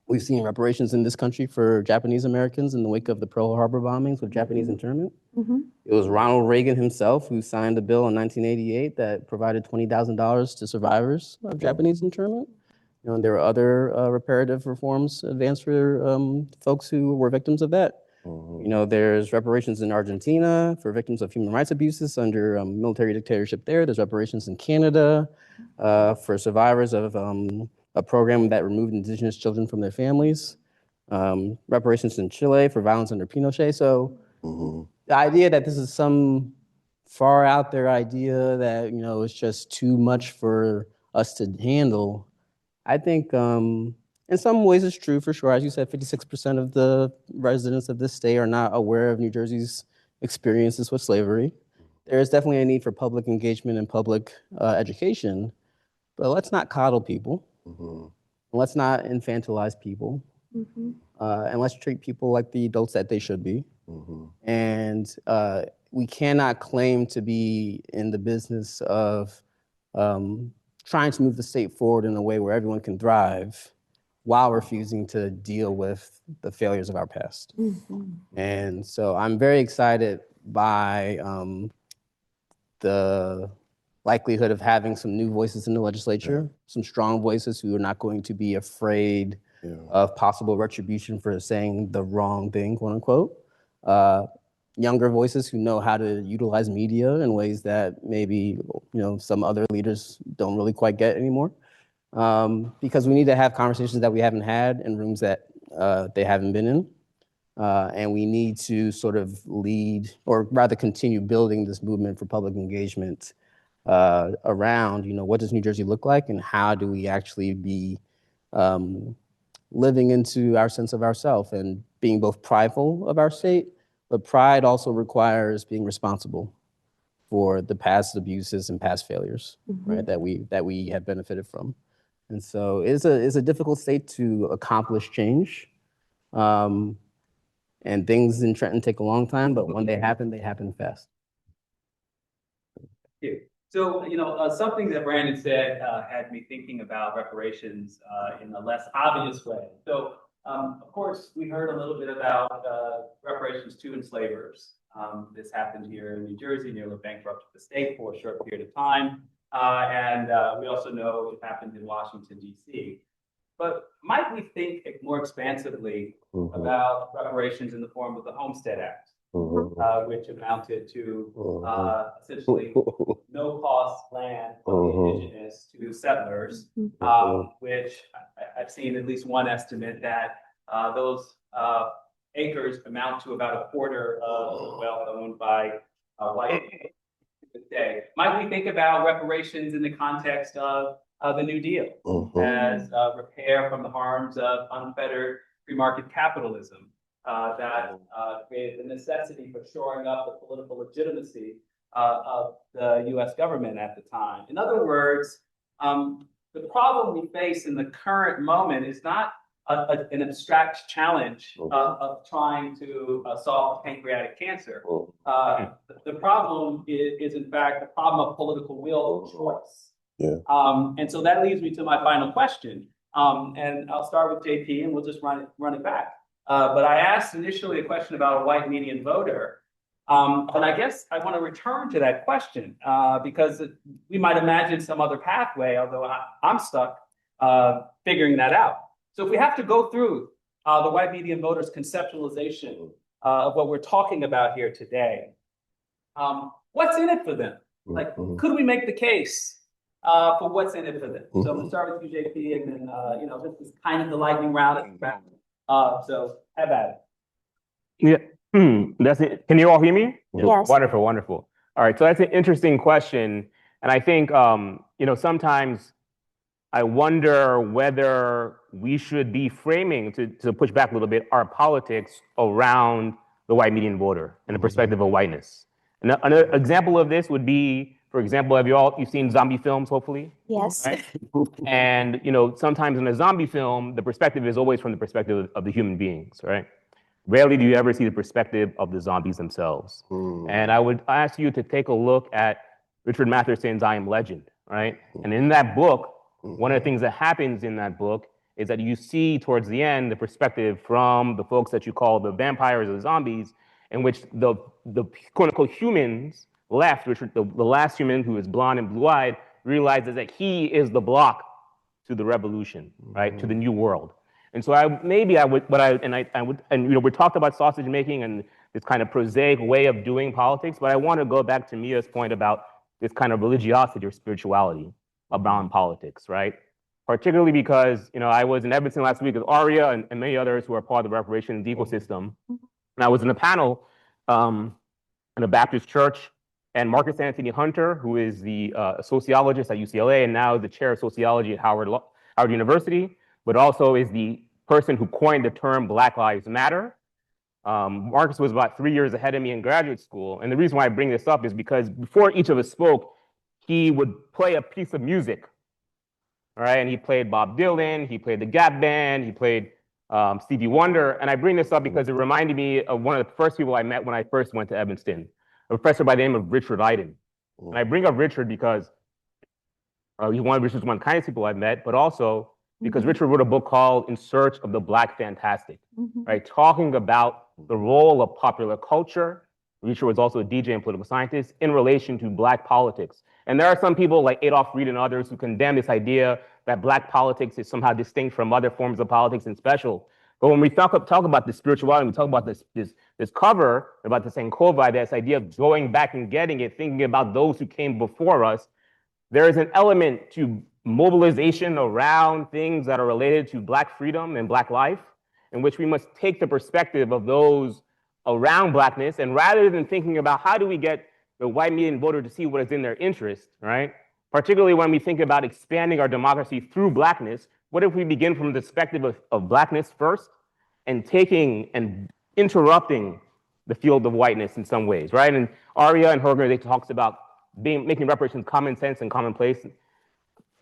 Speaker 6: We've seen reparations in this country for Japanese Americans in the wake of the Pearl Harbor bombings with Japanese internment. It was Ronald Reagan himself who signed a bill in 1988 that provided $20,000 to survivors of Japanese internment. And there were other reparative reforms advanced for folks who were victims of that. There's reparations in Argentina for victims of human rights abuses under military dictatorship there. There's reparations in Canada for survivors of a program that removed indigenous children from their families. Reparations in Chile for violence under Pinochet. So the idea that this is some far out there idea that, it's just too much for us to handle, I think in some ways it's true for sure. As you said, 56% of the residents of this state are not aware of New Jersey's experiences with slavery. There is definitely a need for public engagement and public education, but let's not coddle people. Let's not infantilize people. And let's treat people like the adults that they should be. And we cannot claim to be in the business of trying to move the state forward in a way where everyone can thrive while refusing to deal with the failures of our past. And so I'm very excited by the likelihood of having some new voices in the legislature, some strong voices who are not going to be afraid of possible retribution for saying the wrong thing, quote unquote. Younger voices who know how to utilize media in ways that maybe some other leaders don't really quite get anymore. Because we need to have conversations that we haven't had in rooms that they haven't been in. And we need to sort of lead, or rather continue building this movement for public engagement around, what does New Jersey look like and how do we actually be living into our sense of ourself and being both prideful of our state, but pride also requires being responsible for the past abuses and past failures, right, that we have benefited from. And so it's a difficult state to accomplish change. And things in Trenton take a long time, but when they happen fast.
Speaker 2: Thank you. So, something that Brandon said had me thinking about reparations in a less obvious way. So, of course, we heard a little bit about reparations to enslavers. This happened here in New Jersey, nearly bankrupted the state for a short period of time. And we also know it happened in Washington, D.C. But might we think more expansively about reparations in the form of the Homestead Act, which amounted to essentially no-cost land for the indigenous to settlers, which I've seen at least one estimate that those acres amount to about a quarter of the wealth owned by white people today. Might we think about reparations in the context of the New Deal as repair from the harms of unfettered free market capitalism that created the necessity for shoring up the political legitimacy of the U.S. government at the time? In other words, the problem we face in the current moment is not an abstract challenge of trying to solve pancreatic cancer. The problem is, in fact, the problem of political will and choice. And so that leads me to my final question. And I'll start with JP and we'll just run it back. But I asked initially a question about a white median voter. And I guess I want to return to that question because we might imagine some other pathway, although I'm stuck figuring that out. So if we have to go through the white median voters' conceptualization of what we're talking about here today, what's in it for them? Like, could we make the case for what's in it for them? So I'm gonna start with you, JP, and then this is kind of the lightning round at the back. So have at it.
Speaker 3: Yeah, that's it. Can you all hear me?
Speaker 5: Yes.
Speaker 3: Wonderful, wonderful. All right, so that's an interesting question, and I think sometimes I wonder whether we should be framing, to push back a little bit, our politics around the white median voter and the perspective of whiteness. And another example of this would be, for example, you've seen zombie films, hopefully?
Speaker 5: Yes.
Speaker 3: Right? And sometimes in a zombie film, the perspective is always from the perspective of the human beings, right? Rarely do you ever see the perspective of the zombies themselves. And I would ask you to take a look at Richard Matheson's I Am Legend, right? And in that book, one of the things that happens in that book is that you see towards the end the perspective from the folks that you call the vampires or the zombies, in which the quote unquote humans left, which the last human who is blonde and blue-eyed, realizes that he is the block to the revolution, right, to the new world. And so we talked about sausage making and this kind of prosaic way of doing politics, but I want to go back to Mia's point about this kind of religiosity or spirituality around politics, right? Particularly because, I was in Edmonton last week with Aria and many others who are part of the reparations ecosystem. And I was in a panel in a Baptist church, and Marcus Anthony Hunter, who is the sociologist at UCLA and now the chair of sociology at Howard University, but also is the person who coined the term Black Lives Matter. Marcus was about 3 years ahead of me in graduate school. And the reason why I bring this up is because before each of us spoke, he would play a piece of music, all right? And he played Bob Dylan, he played the Gap Band, he played Stevie Wonder. And I bring this up because it reminded me of one of the first people I met when I first went to Evanston, a professor by the name of Richard Iden. And I bring up Richard because He's one of Richard's one of the kindest people I've met, but also because Richard wrote a book called In Search of the Black Fantastic, right? Talking about the role of popular culture. Richard was also a DJ and political scientist in relation to Black politics. And there are some people like Adolph Reed and others who condemn this idea that Black politics is somehow distinct from other forms of politics and special. But when we talk about the spirituality, we talk about this cover, about the Sankofa, this idea of going back and getting it, thinking about those who came before us, there is an element to mobilization around things that are related to Black freedom and Black life, in which we must take the perspective of those around Blackness, and rather than thinking about how do we get the white median voter to see what is in their interest, right? Particularly when we think about expanding our democracy through Blackness, what if we begin from the perspective of Blackness first and taking and interrupting the field of whiteness in some ways, right? And Aria and her organization talks about making reparations common sense and commonplace.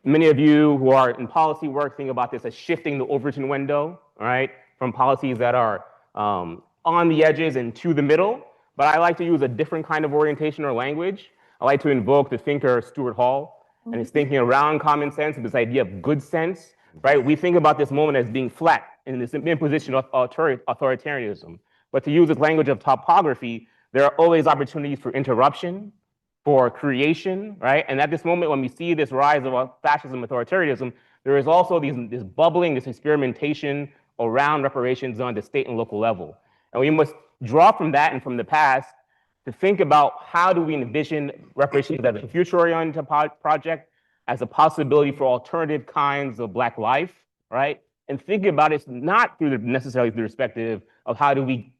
Speaker 3: Many of you who are in policy work think about this as shifting the Overton window, right? From policies that are on the edges and to the middle. But I like to use a different kind of orientation or language. I like to invoke the thinker Stuart Hall and his thinking around common sense and this idea of good sense, right? We think about this moment as being flat in this imposition of authoritarianism. But to use this language of topography, there are always opportunities for interruption, for creation, right? And at this moment, when we see this rise of fascism, authoritarianism, there is also this bubbling, this experimentation around reparations on the state and local level. And we must draw from that and from the past to think about how do we envision reparations as a future-oriented project, as a possibility for alternative kinds of Black life, right? And think about it not necessarily through the perspective of how do we,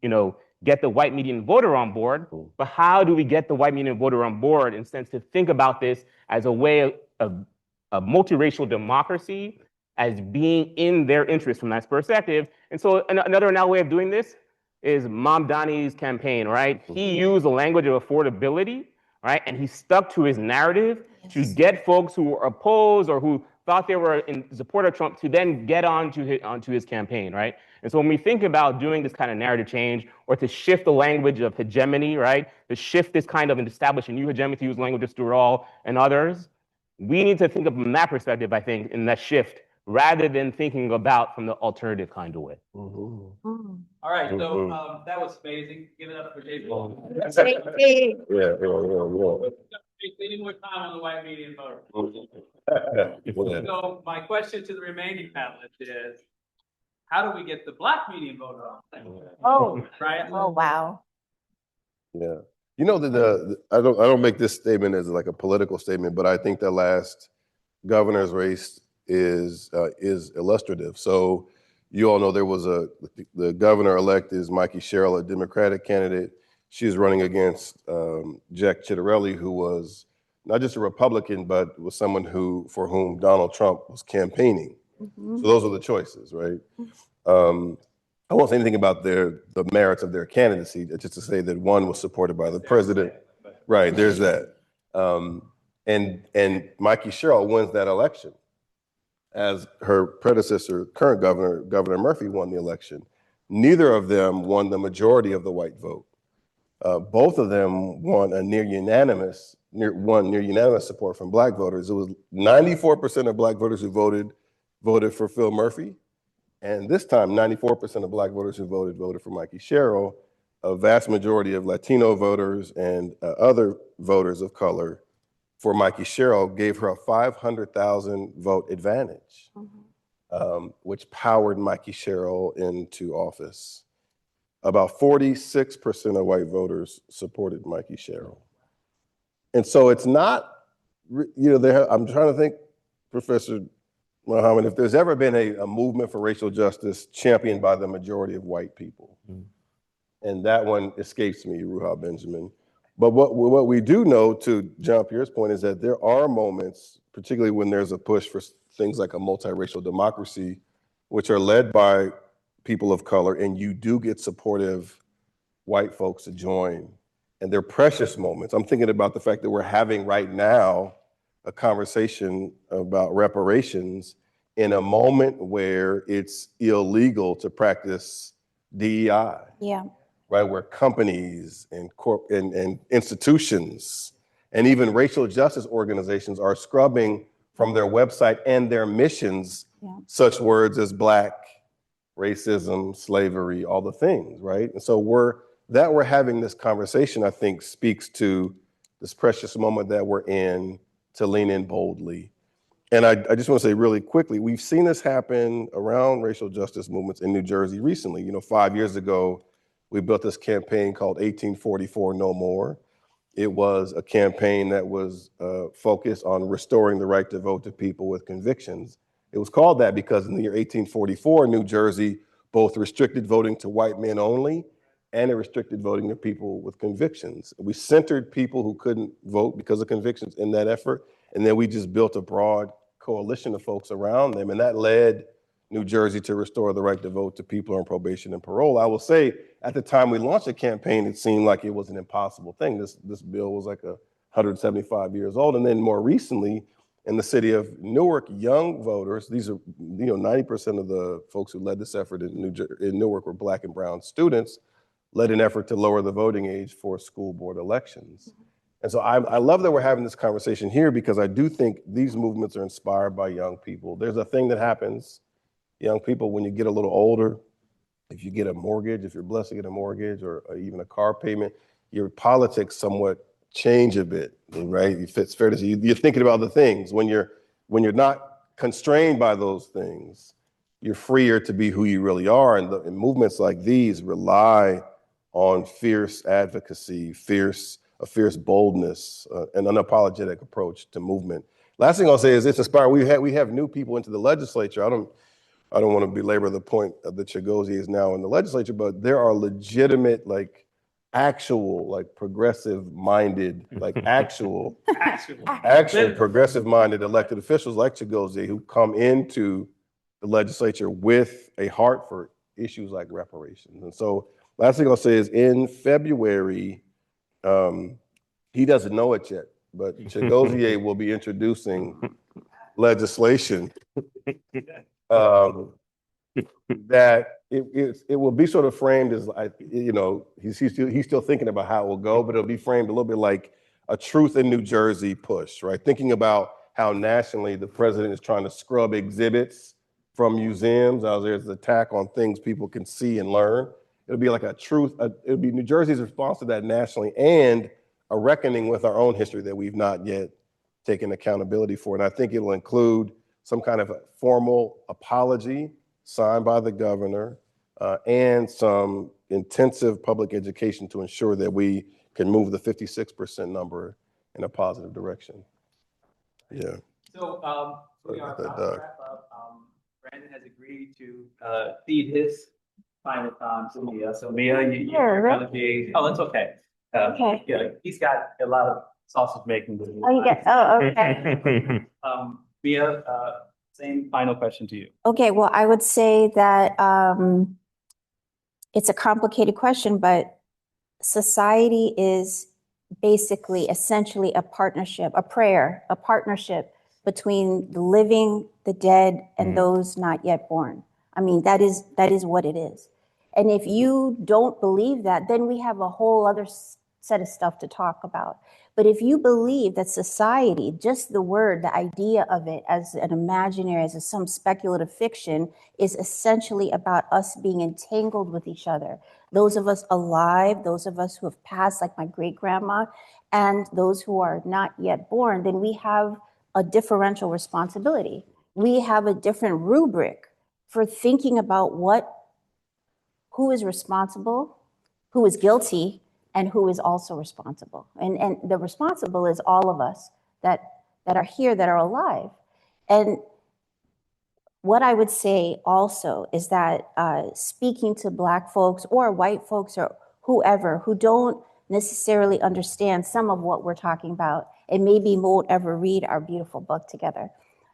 Speaker 3: get the white median voter on board, but how do we get the white median voter on board in the sense to think about this as a way of multiracial democracy as being in their interest from that perspective. And so another way of doing this is Mamdani's campaign, right? He used the language of affordability, right? And he stuck to his narrative to get folks who were opposed or who thought they were in support of Trump to then get onto his campaign, right? And so when we think about doing this kind of narrative change or to shift the language of hegemony, right? To shift this kind of and establish a new hegemony, to use language of Stuart Hall and others, we need to think of from that perspective, I think, in that shift, rather than thinking about from the alternative kind of way.
Speaker 2: All right, so that was amazing. Give it up for Dave.
Speaker 4: Yeah.
Speaker 2: We need more time on the white median voter. So my question to the remaining panelists is, how do we get the Black median voter on?
Speaker 5: Oh,
Speaker 2: right.
Speaker 5: Oh, wow.
Speaker 4: Yeah. I don't make this statement as like a political statement, but I think the last governor's race is illustrative. So you all know there was the governor-elect is Mikey Sherrill, a Democratic candidate. She's running against Jack Ciattarelli, who was not just a Republican, but was someone for whom Donald Trump was campaigning. So those are the choices, right? I won't say anything about the merits of their candidacy, just to say that one was supported by the president. Right, there's that. And Mikey Sherrill wins that election, as her predecessor, current Governor Murphy, won the election. Neither of them won the majority of the white vote. Both of them won near unanimous support from Black voters. It was 94% of Black voters who voted for Phil Murphy. And this time, 94% of Black voters who voted for Mikey Sherrill. A vast majority of Latino voters and other voters of color for Mikey Sherrill gave her a 500,000 vote advantage, which powered Mikey Sherrill into office. About 46% of white voters supported Mikey Sherrill. And so it's not, I'm trying to think, Professor Muhammad, if there's ever been a movement for racial justice championed by the majority of white people. And that one escapes me, Ruha Benjamin. But what we do know, to Jean-Pierre's point, is that there are moments, particularly when there's a push for things like a multiracial democracy, which are led by people of color, and you do get supportive white folks to join. And they're precious moments. I'm thinking about the fact that we're having right now a conversation about reparations in a moment where it's illegal to practice DEI.
Speaker 5: Yeah.
Speaker 4: Right, where companies and institutions and even racial justice organizations are scrubbing from their website and their missions, such words as Black, racism, slavery, all the things, right? And so we're having this conversation, I think, speaks to this precious moment that we're in to lean in boldly. And I just want to say really quickly, we've seen this happen around racial justice movements in New Jersey recently. 5 years ago, we built this campaign called 1844 No More. It was a campaign that was focused on restoring the right to vote to people with convictions. It was called that because in the year 1844, New Jersey both restricted voting to white men only and it restricted voting to people with convictions. We centered people who couldn't vote because of convictions in that effort. And then we just built a broad coalition of folks around them. And that led New Jersey to restore the right to vote to people on probation and parole. I will say, at the time we launched the campaign, it seemed like it was an impossible thing. This bill was like 175 years old. And then more recently, in the city of Newark, young voters, these are 90% of the folks who led this effort in Newark were Black and brown students, led an effort to lower the voting age for school board elections. And so I love that we're having this conversation here because I do think these movements are inspired by young people. There's a thing that happens, young people, when you get a little older, if you get a mortgage, if you're blessed to get a mortgage or even a car payment, your politics somewhat change a bit, right? It's fair to say you're thinking about the things. When you're not constrained by those things, you're freer to be who you really are. And movements like these rely on fierce advocacy, a fierce boldness, an unapologetic approach to movement. Last thing I'll say is it's inspiring. We have new people into the legislature. I don't want to belabor the point that Chigozie is now in the legislature, but there are legitimate, actual, progressive-minded, actual progressive-minded elected officials like Chigozie who come into the legislature with a heart for issues like reparations. And so last thing I'll say is in February, he doesn't know it yet, but Chigozie will be introducing legislation that it will be sort of framed as, he's still thinking about how it will go, but it'll be framed a little bit like a Truth in New Jersey push, right? Thinking about how nationally the president is trying to scrub exhibits from museums. There's an attack on things people can see and learn. It'll be like it'll be New Jersey's response to that nationally and a reckoning with our own history that we've not yet taken accountability for. And I think it'll include some kind of a formal apology signed by the governor and some intensive public education to ensure that we can move the 56% number in a positive direction. Yeah.
Speaker 2: So we are about to wrap up. Brandon has agreed to feed his final time to Mia. So Mia, you're going to be, oh, that's okay.
Speaker 5: Okay.
Speaker 2: Yeah, he's got a lot of sausage making.
Speaker 5: Okay.
Speaker 2: Mia, same final question to you.
Speaker 5: Okay, well, I would say that it's a complicated question, but society is basically essentially a partnership, a partnership between the living, the dead, and those not yet born. I mean, that is what it is. And if you don't believe that, then we have a whole other set of stuff to talk about. But if you believe that society, just the word, the idea of it as an imaginary, as some speculative fiction, is essentially about us being entangled with each other. Those of us alive, those of us who have passed, like my great-grandma, and those who are not yet born, then we have a differential responsibility. We have a different rubric for thinking about who is responsible, who is guilty, and who is also responsible. And the responsible is all of us that are here, that are alive. And what I would say also is that speaking to Black folks or white folks or whoever who don't necessarily understand some of what we're talking about and maybe won't ever read our beautiful book together,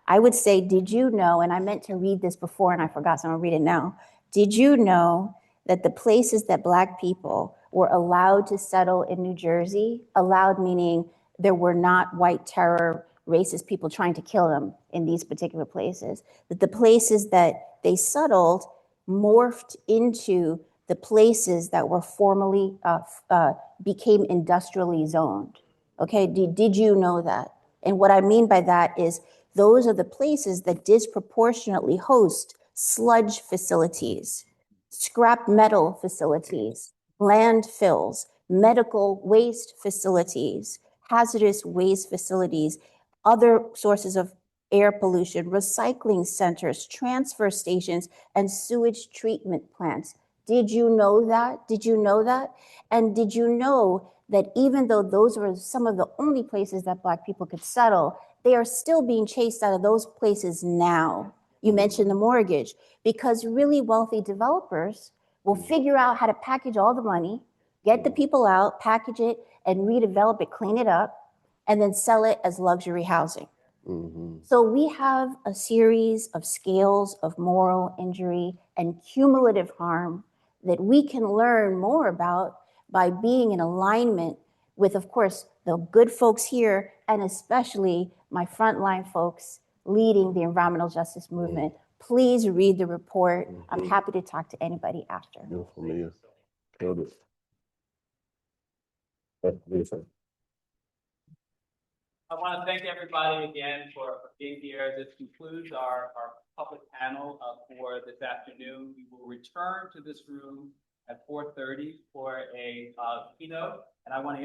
Speaker 5: I would say, did you know, and I meant to read this before and I forgot, so I'm gonna read it now. Did you know that the places that Black people were allowed to settle in New Jersey, allowed meaning there were not white terror, racist people trying to kill them in these particular places, that the places that they settled morphed into the places that were formerly, became industrially zoned, okay? Did you know that? And what I mean by that is those are the places that disproportionately host sludge facilities, scrap metal facilities, landfills, medical waste facilities, hazardous waste facilities, other sources of air pollution, recycling centers, transfer stations, and sewage treatment plants. Did you know that? Did you know that? And did you know that even though those were some of the only places that Black people could settle, they are still being chased out of those places now? You mentioned the mortgage, because really wealthy developers will figure out how to package all the money, get the people out, package it, and redevelop it, clean it up, and then sell it as luxury housing. So we have a series of scales of moral injury and cumulative harm that we can learn more about by being in alignment with, of course, the good folks here, and especially my frontline folks leading the environmental justice movement. Please read the report. I'm happy to talk to anybody after.
Speaker 4: Beautiful, Mia. Killed it. That's beautiful.
Speaker 2: I want to thank everybody again for being here. This concludes our public panel for this afternoon. We will return to this room at 4:30 for a keynote, and I want to